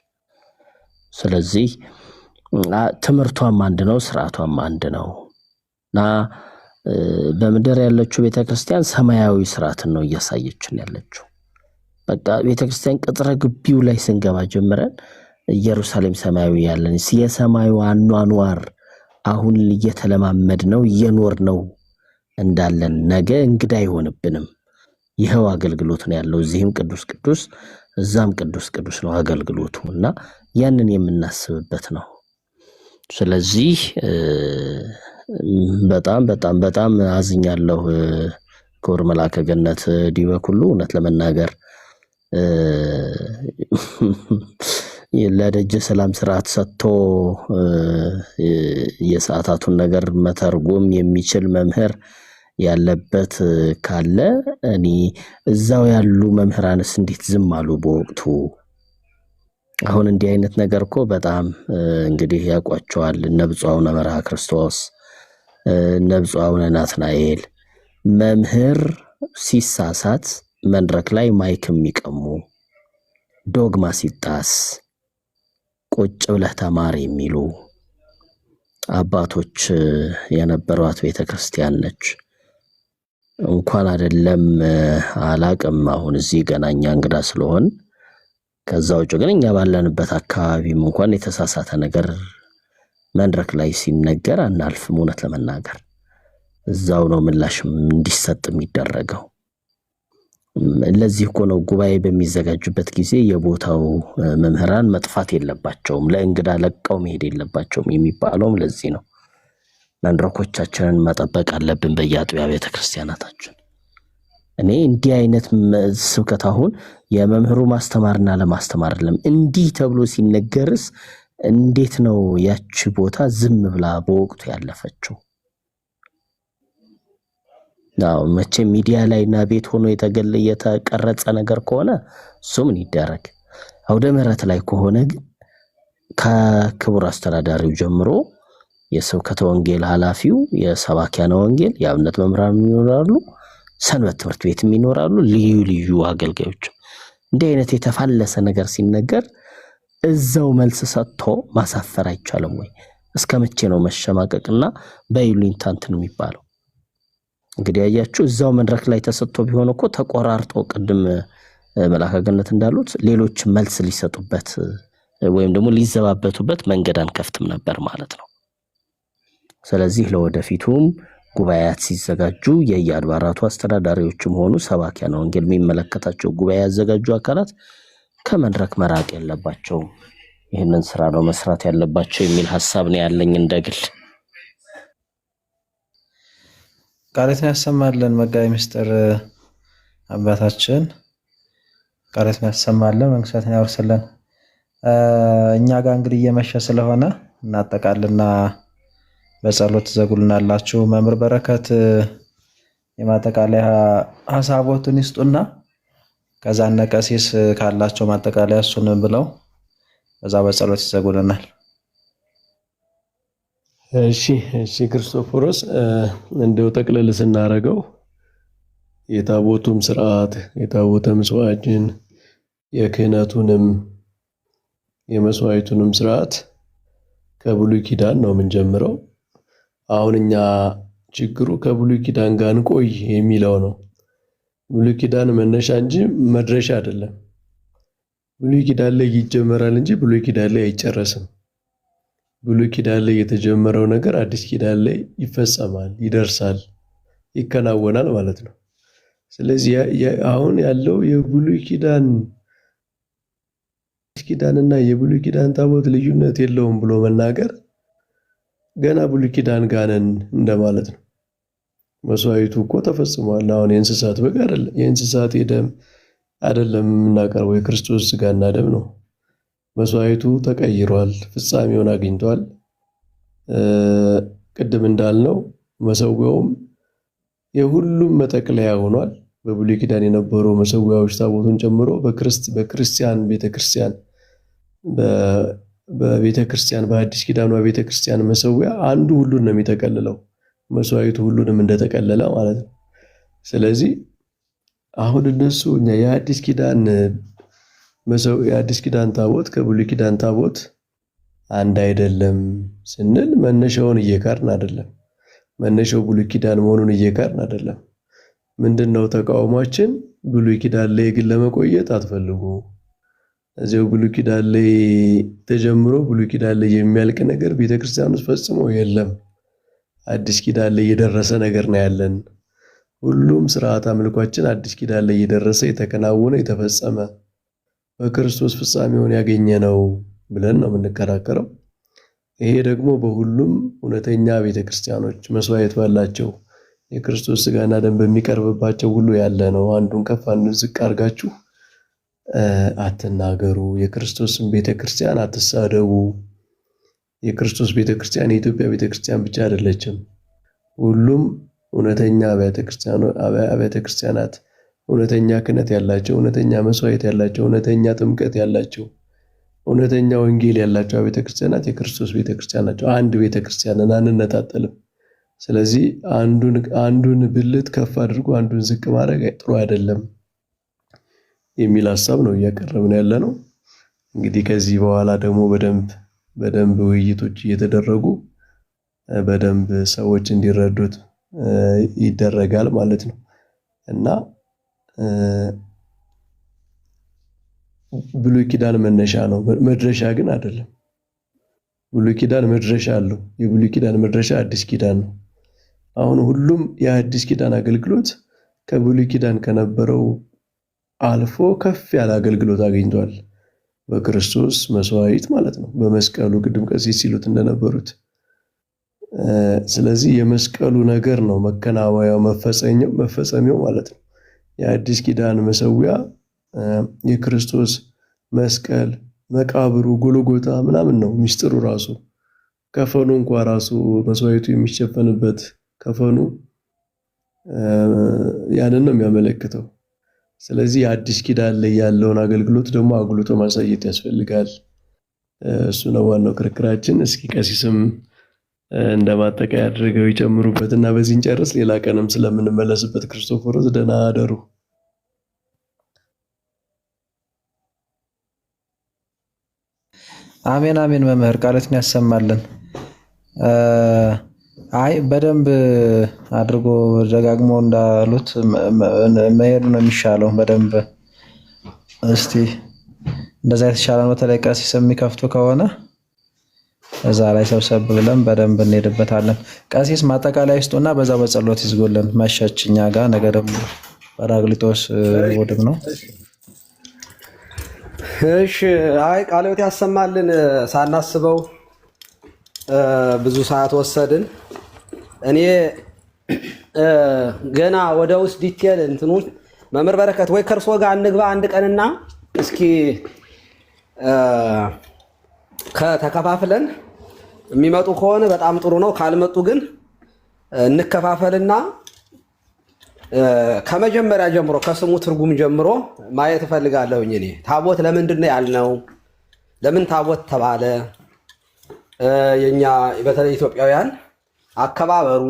ስለዚህ ትምህርቷም አንድ ነው፣ ስርዓቷም አንድ ነው እና በምድር ያለችው ቤተክርስቲያን ሰማያዊ ስርዓትን ነው እያሳየችን ያለችው። በቃ ቤተክርስቲያን ቅጥረ ግቢው ላይ ስንገባ ጀምረን ኢየሩሳሌም ሰማያዊ ያለን የሰማዩ አኗኗር አሁን እየተለማመድ ነው እየኖር ነው እንዳለን ነገ እንግዳ አይሆንብንም። ይሄው አገልግሎት ነው ያለው። እዚህም ቅዱስ ቅዱስ እዛም ቅዱስ ቅዱስ ነው አገልግሎቱ እና ያንን የምናስብበት ነው። ስለዚህ በጣም አዝኛለሁ። ክቡር መልአከ ገነት ዲበኩሉ እውነት ለመናገር ለደጀ ሰላም ስርዓት ሰጥቶ የሰዓታቱን ነገር መተርጎም የሚችል መምህር ያለበት ካለ እኔ እዛው ያሉ መምህራንስ እንዴት ዝም አሉ በወቅቱ? አሁን እንዲህ አይነት ነገር እኮ በጣም እንግዲህ ያውቋቸዋል እነ ብፁዕ አቡነ መርሐ ክርስቶስ ነብፁ አቡነ ናትናኤል መምህር ሲሳሳት መድረክ ላይ ማይክ የሚቀሙ ዶግማ ሲጣስ ቁጭ ብለህ ተማር የሚሉ አባቶች የነበሯት ቤተክርስቲያን ነች። እንኳን አይደለም አላቅም አሁን እዚህ ገናኛ እንግዳ ስለሆን ከዛው ግን እኛ ባለንበት አካባቢም እንኳን የተሳሳተ ነገር መድረክ ላይ ሲነገር አናልፍም። እውነት ለመናገር እዛው ነው ምላሽም እንዲሰጥ የሚደረገው። ለዚህ እኮ ነው ጉባኤ በሚዘጋጁበት ጊዜ የቦታው መምህራን መጥፋት የለባቸውም፣ ለእንግዳ ለቀው መሄድ የለባቸውም የሚባለው ለዚህ ነው። መድረኮቻችንን መጠበቅ አለብን በየአጥቢያ ቤተክርስቲያናታችን። እኔ እንዲህ አይነት ስብከት አሁን የመምህሩ ማስተማርና ለማስተማር አይደለም እንዲህ ተብሎ ሲነገርስ እንዴት ነው ያቺ ቦታ ዝም ብላ በወቅቱ ያለፈችው? ናው መቼ ሚዲያ ላይና ቤት ሆኖ የተቀረጸ ነገር ከሆነ እሱ ምን ይደረግ። አውደ ምሕረት ላይ ከሆነ ግን ከክቡር አስተዳዳሪው ጀምሮ የስብከተ ወንጌል ኃላፊው፣ የሰባኪያነ ወንጌል፣ የአብነት መምህራን ይኖራሉ፣ ሰንበት ትምህርት ቤትም ይኖራሉ፣ ልዩ ልዩ አገልጋዮች። እንዲህ አይነት የተፋለሰ ነገር ሲነገር እዛው መልስ ሰጥቶ ማሳፈር አይቻልም ወይ? እስከመቼ ነው መሸማቀቅና በይሉኝታ እንትን የሚባለው? እንግዲህ ያያችሁ እዛው መድረክ ላይ ተሰጥቶ ቢሆን እኮ ተቆራርጦ ቅድም መልአከ ገነት እንዳሉት ሌሎች መልስ ሊሰጡበት ወይም ደግሞ ሊዘባበቱበት መንገድ አንከፍትም ነበር ማለት ነው። ስለዚህ ለወደፊቱም ጉባኤያት ሲዘጋጁ የየአድባራቱ አስተዳዳሪዎችም ሆኑ ሰባኪያነ ወንጌል የሚመለከታቸው ጉባኤ ያዘጋጁ አካላት ከመድረክ መራቅ የለባቸውም። ይህንን ስራ ነው መስራት ያለባቸው የሚል ሐሳብ ነው ያለኝ እንደግል። ቃልህን ያሰማልን መጋቢ ምስጢር አባታችን፣ ቃልህን ያሰማልን፣ መንግስትን ያወርስልን። እኛ ጋር እንግዲህ እየመሸ ስለሆነ እናጠቃልና በጸሎት ዘጉልናላችሁ። መምህር በረከት የማጠቃለያ ሐሳቦትን ይስጡና ከዛ እነ ቀሲስ ካላቸው ማጠቃለያ እሱን ብለው በዛ በጸሎት ይዘጉልናል። እሺ ክርስቶፎሮስ እንደው ጠቅለል ስናረገው የታቦቱም ስርዓት የታቦተ መስዋዕትን የክህነቱንም የመስዋዕቱንም ስርዓት ከብሉይ ኪዳን ነው የምንጀምረው። አሁን እኛ ችግሩ ከብሉይ ኪዳን ጋር እንቆይ የሚለው ነው። ብሉይ ኪዳን መነሻ እንጂ መድረሻ አይደለም። ብሉይ ኪዳን ላይ ይጀመራል እንጂ ብሉይ ኪዳን ላይ አይጨረስም። ብሉይ ኪዳን ላይ የተጀመረው ነገር አዲስ ኪዳን ላይ ይፈጸማል፣ ይደርሳል፣ ይከናወናል ማለት ነው። ስለዚህ አሁን ያለው የብሉይ ኪዳንና የብሉይ ኪዳን ታቦት ልዩነት የለውም ብሎ መናገር ገና ብሉይ ኪዳን ጋር ነን እንደማለት ነው። መስዋዕቱ እኮ ተፈጽሟል። አሁን የእንስሳት በግ አይደለም፣ የእንስሳት ደም አይደለም የምናቀርበው፣ የክርስቶስ ስጋና ደም ነው። መስዋዕቱ ተቀይሯል፣ ፍጻሜውን አግኝቷል። ቅድም እንዳልነው መሰዊያውም የሁሉም መጠቅለያ ሆኗል። በብሉይ ኪዳን የነበሩ መሰዊያዎች ታቦቱን ጨምሮ በክርስቲያን ቤተክርስቲያን በቤተክርስቲያን በአዲስ ኪዳኗ ቤተክርስቲያን መሰዊያ አንዱ ሁሉን ነው የሚጠቀልለው። መስዋዕቱ ሁሉንም እንደተቀለለ ማለት ነው። ስለዚህ አሁን እነሱ እኛ የአዲስ ኪዳን ታቦት ከብሉይ ኪዳን ታቦት አንድ አይደለም ስንል መነሻውን እየካርን አይደለም። መነሻው ብሉይ ኪዳን መሆኑን እየካርን አይደለም። ምንድነው ተቃውሟችን? ብሉይ ኪዳን ላይ ግን ለመቆየት አትፈልጉ። እዚያው ብሉይ ኪዳን ላይ ተጀምሮ ብሉይ ኪዳን ላይ የሚያልቅ ነገር ቤተክርስቲያን ውስጥ ፈጽሞ የለም። አዲስ ኪዳን ላይ የደረሰ ነገር ነው ያለን። ሁሉም ስርዓት አምልኳችን አዲስ ኪዳን ላይ የደረሰ የተከናወነ የተፈጸመ በክርስቶስ ፍጻሜውን ያገኘ ነው ብለን ነው የምንከራከረው። ይሄ ደግሞ በሁሉም እውነተኛ ቤተክርስቲያኖች መስዋዕት ባላቸው የክርስቶስ ስጋና ደም በሚቀርብባቸው ሁሉ ያለ ነው። አንዱን ከፍ አንዱን ዝቅ አድርጋችሁ አትናገሩ። የክርስቶስን ቤተክርስቲያን አትሳደቡ። የክርስቶስ ቤተክርስቲያን የኢትዮጵያ ቤተክርስቲያን ብቻ አይደለችም። ሁሉም እውነተኛ አብያተ ክርስቲያናት እውነተኛ ክህነት ያላቸው፣ እውነተኛ መስዋዕት ያላቸው፣ እውነተኛ ጥምቀት ያላቸው፣ እውነተኛ ወንጌል ያላቸው ቤተክርስቲያናት የክርስቶስ ቤተክርስቲያን ናቸው። አንድ ቤተክርስቲያንን አንነጣጠልም። ስለዚህ አንዱን ብልት ከፍ አድርጎ አንዱን ዝቅ ማድረግ ጥሩ አይደለም የሚል ሐሳብ ነው እያቀረብን ያለ ነው። እንግዲህ ከዚህ በኋላ ደግሞ በደንብ ውይይቶች እየተደረጉ በደንብ ሰዎች እንዲረዱት ይደረጋል ማለት ነው እና ብሉይ ኪዳን መነሻ ነው፣ መድረሻ ግን አይደለም። ብሉይ ኪዳን መድረሻ አለው። የብሉይ ኪዳን መድረሻ አዲስ ኪዳን ነው። አሁን ሁሉም የአዲስ ኪዳን አገልግሎት ከብሉይ ኪዳን ከነበረው አልፎ ከፍ ያለ አገልግሎት አግኝቷል። በክርስቶስ መስዋዕት ማለት ነው፣ በመስቀሉ ቅድም ቀሲስ ሲሉት እንደነበሩት። ስለዚህ የመስቀሉ ነገር ነው መከናወያው መፈጸሚያው ማለት ነው። የአዲስ ኪዳን መሰዊያ የክርስቶስ መስቀል፣ መቃብሩ፣ ጎልጎታ ምናምን ነው ሚስጥሩ ራሱ። ከፈኑ እንኳን ራሱ መስዋዕቱ የሚሸፈንበት ከፈኑ ያንን ነው የሚያመለክተው። ስለዚህ የአዲስ ኪዳን ላይ ያለውን አገልግሎት ደግሞ አጉልቶ ማሳየት ያስፈልጋል። እሱ ነው ዋናው ክርክራችን። እስኪ ቀሲስም እንደማጠቃለያ አድርገው ይጨምሩበትና በዚህ እንጨርስ። ሌላ ቀንም ስለምንመለስበት ክርስቶፎሮስ ደህና አደሩ። አሜን አሜን። መምህር ቃሎትን ያሰማልን። አይ በደንብ አድርጎ ደጋግሞ እንዳሉት መሄዱ ነው የሚሻለው። በደንብ እስቲ እንደዛ የተሻለ ነው። በተለይ ቀሲስ የሚከፍቱ ከሆነ እዛ ላይ ሰብሰብ ብለን በደንብ እንሄድበታለን። ቀሲስ ማጠቃለያ ይስጡና በዛ በጸሎት ይዝጉልን። መሸችኛ ጋር ነገ ደግሞ ጰራቅሊጦስ ወድም ነው። እሺ አይ ቃልዎት ያሰማልን። ሳናስበው ብዙ ሰዓት ወሰድን። እኔ ገና ወደ ውስጥ ዲቴል እንትኑ መምህር በረከት ወይ ከርሶ ጋር እንግባ አንድ ቀንና እስኪ ከተከፋፍለን የሚመጡ ከሆነ በጣም ጥሩ ነው። ካልመጡ ግን እንከፋፈልና ከመጀመሪያ ጀምሮ ከስሙ ትርጉም ጀምሮ ማየት እፈልጋለሁኝ። እኔ ታቦት ለምንድን ነው ያልነው? ለምን ታቦት ተባለ? የኛ በተለይ ኢትዮጵያውያን አከባበሩ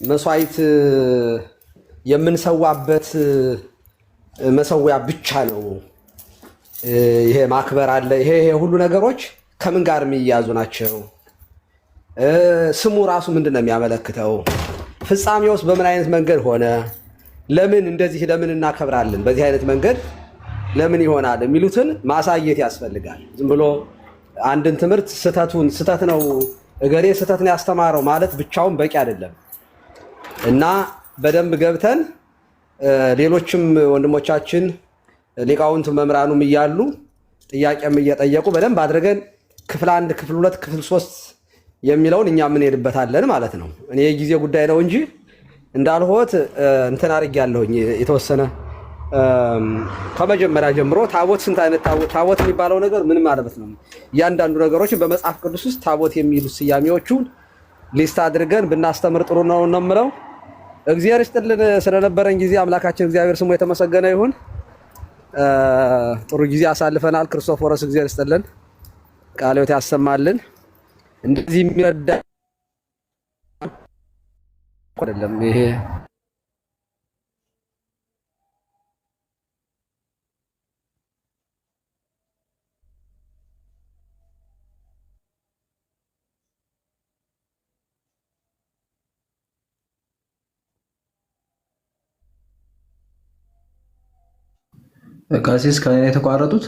መስዋዕት የምንሰዋበት መሰዊያ ብቻ ነው። ይሄ ማክበር አለ። ይሄ ሁሉ ነገሮች ከምን ጋር የሚያዙ ናቸው? ስሙ ራሱ ምንድነው የሚያመለክተው? ፍጻሜውስ በምን አይነት መንገድ ሆነ? ለምን እንደዚህ ለምን እናከብራለን? በዚህ አይነት መንገድ ለምን ይሆናል የሚሉትን ማሳየት ያስፈልጋል። ዝም ብሎ አንድን ትምህርት ስተት ነው እገሌ ስተት ነው ያስተማረው ማለት ብቻውን በቂ አይደለም እና በደንብ ገብተን ሌሎችም ወንድሞቻችን ሊቃውንት መምህራኑም እያሉ ጥያቄም እየጠየቁ በደንብ አድርገን ክፍል 1 ክፍል 2 ክፍል 3 የሚለውን እኛ ምን ሄድበታለን ማለት ነው። እኔ የጊዜ ጉዳይ ነው እንጂ እንዳልሆት እንትን አድርጌያለሁኝ የተወሰነ ከመጀመሪያ ጀምሮ ታቦት ስንት አይነት ታቦት የሚባለው ነገር ምን ማለት ነው? እያንዳንዱ ነገሮችን በመጽሐፍ ቅዱስ ውስጥ ታቦት የሚሉ ስያሜዎቹን ሊስት አድርገን ብናስተምር ጥሩ ነው ነው የምለው። እግዚአብሔር ይስጥልን ስለነበረን ጊዜ አምላካችን እግዚአብሔር ስሙ የተመሰገነ ይሁን። ጥሩ ጊዜ አሳልፈናል። ክርስቶፎሮስ እግዚአብሔር ይስጥልን፣ ቃለ ሕይወት ያሰማልን። እንደዚህ የሚረዳ አይደለም ይሄ ቀሲስ ከኔ የተቋረጡት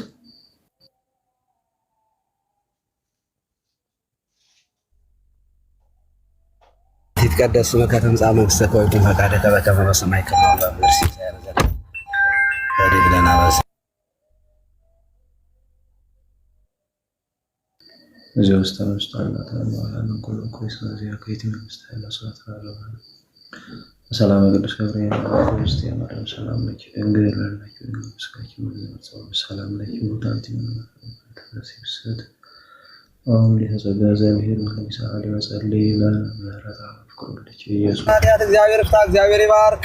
ይትቀደስ ስምከ ትምጻእ መንግሥትከ ወይኩን ፈቃድከ በከመ በሰማይ ከማሁ በምድር ሲሳየነ ዘለለነ ሀበነ እዚያ ውስጥ ተነስቷልና ተባላን ኩሉ ኮይስ ከዚያ ከየት መንግስት ያለ ሰዓት አለው። ሰላም ቅዱስ ገብርኤል ክርስቲ ያማረን ሰላም ለኪ ድንግል ለኪ ስካኪ ወዘመጽ ሰላም ለኪ ሙታንቲ ተነሲብሰት አሁን ሊተጸጋ እግዚአብሔር ለሚሳል ይወጸልይ ለምህረታ ፍቅሩ ለኪ ኢየሱስ እግዚአብሔር ይባርክ።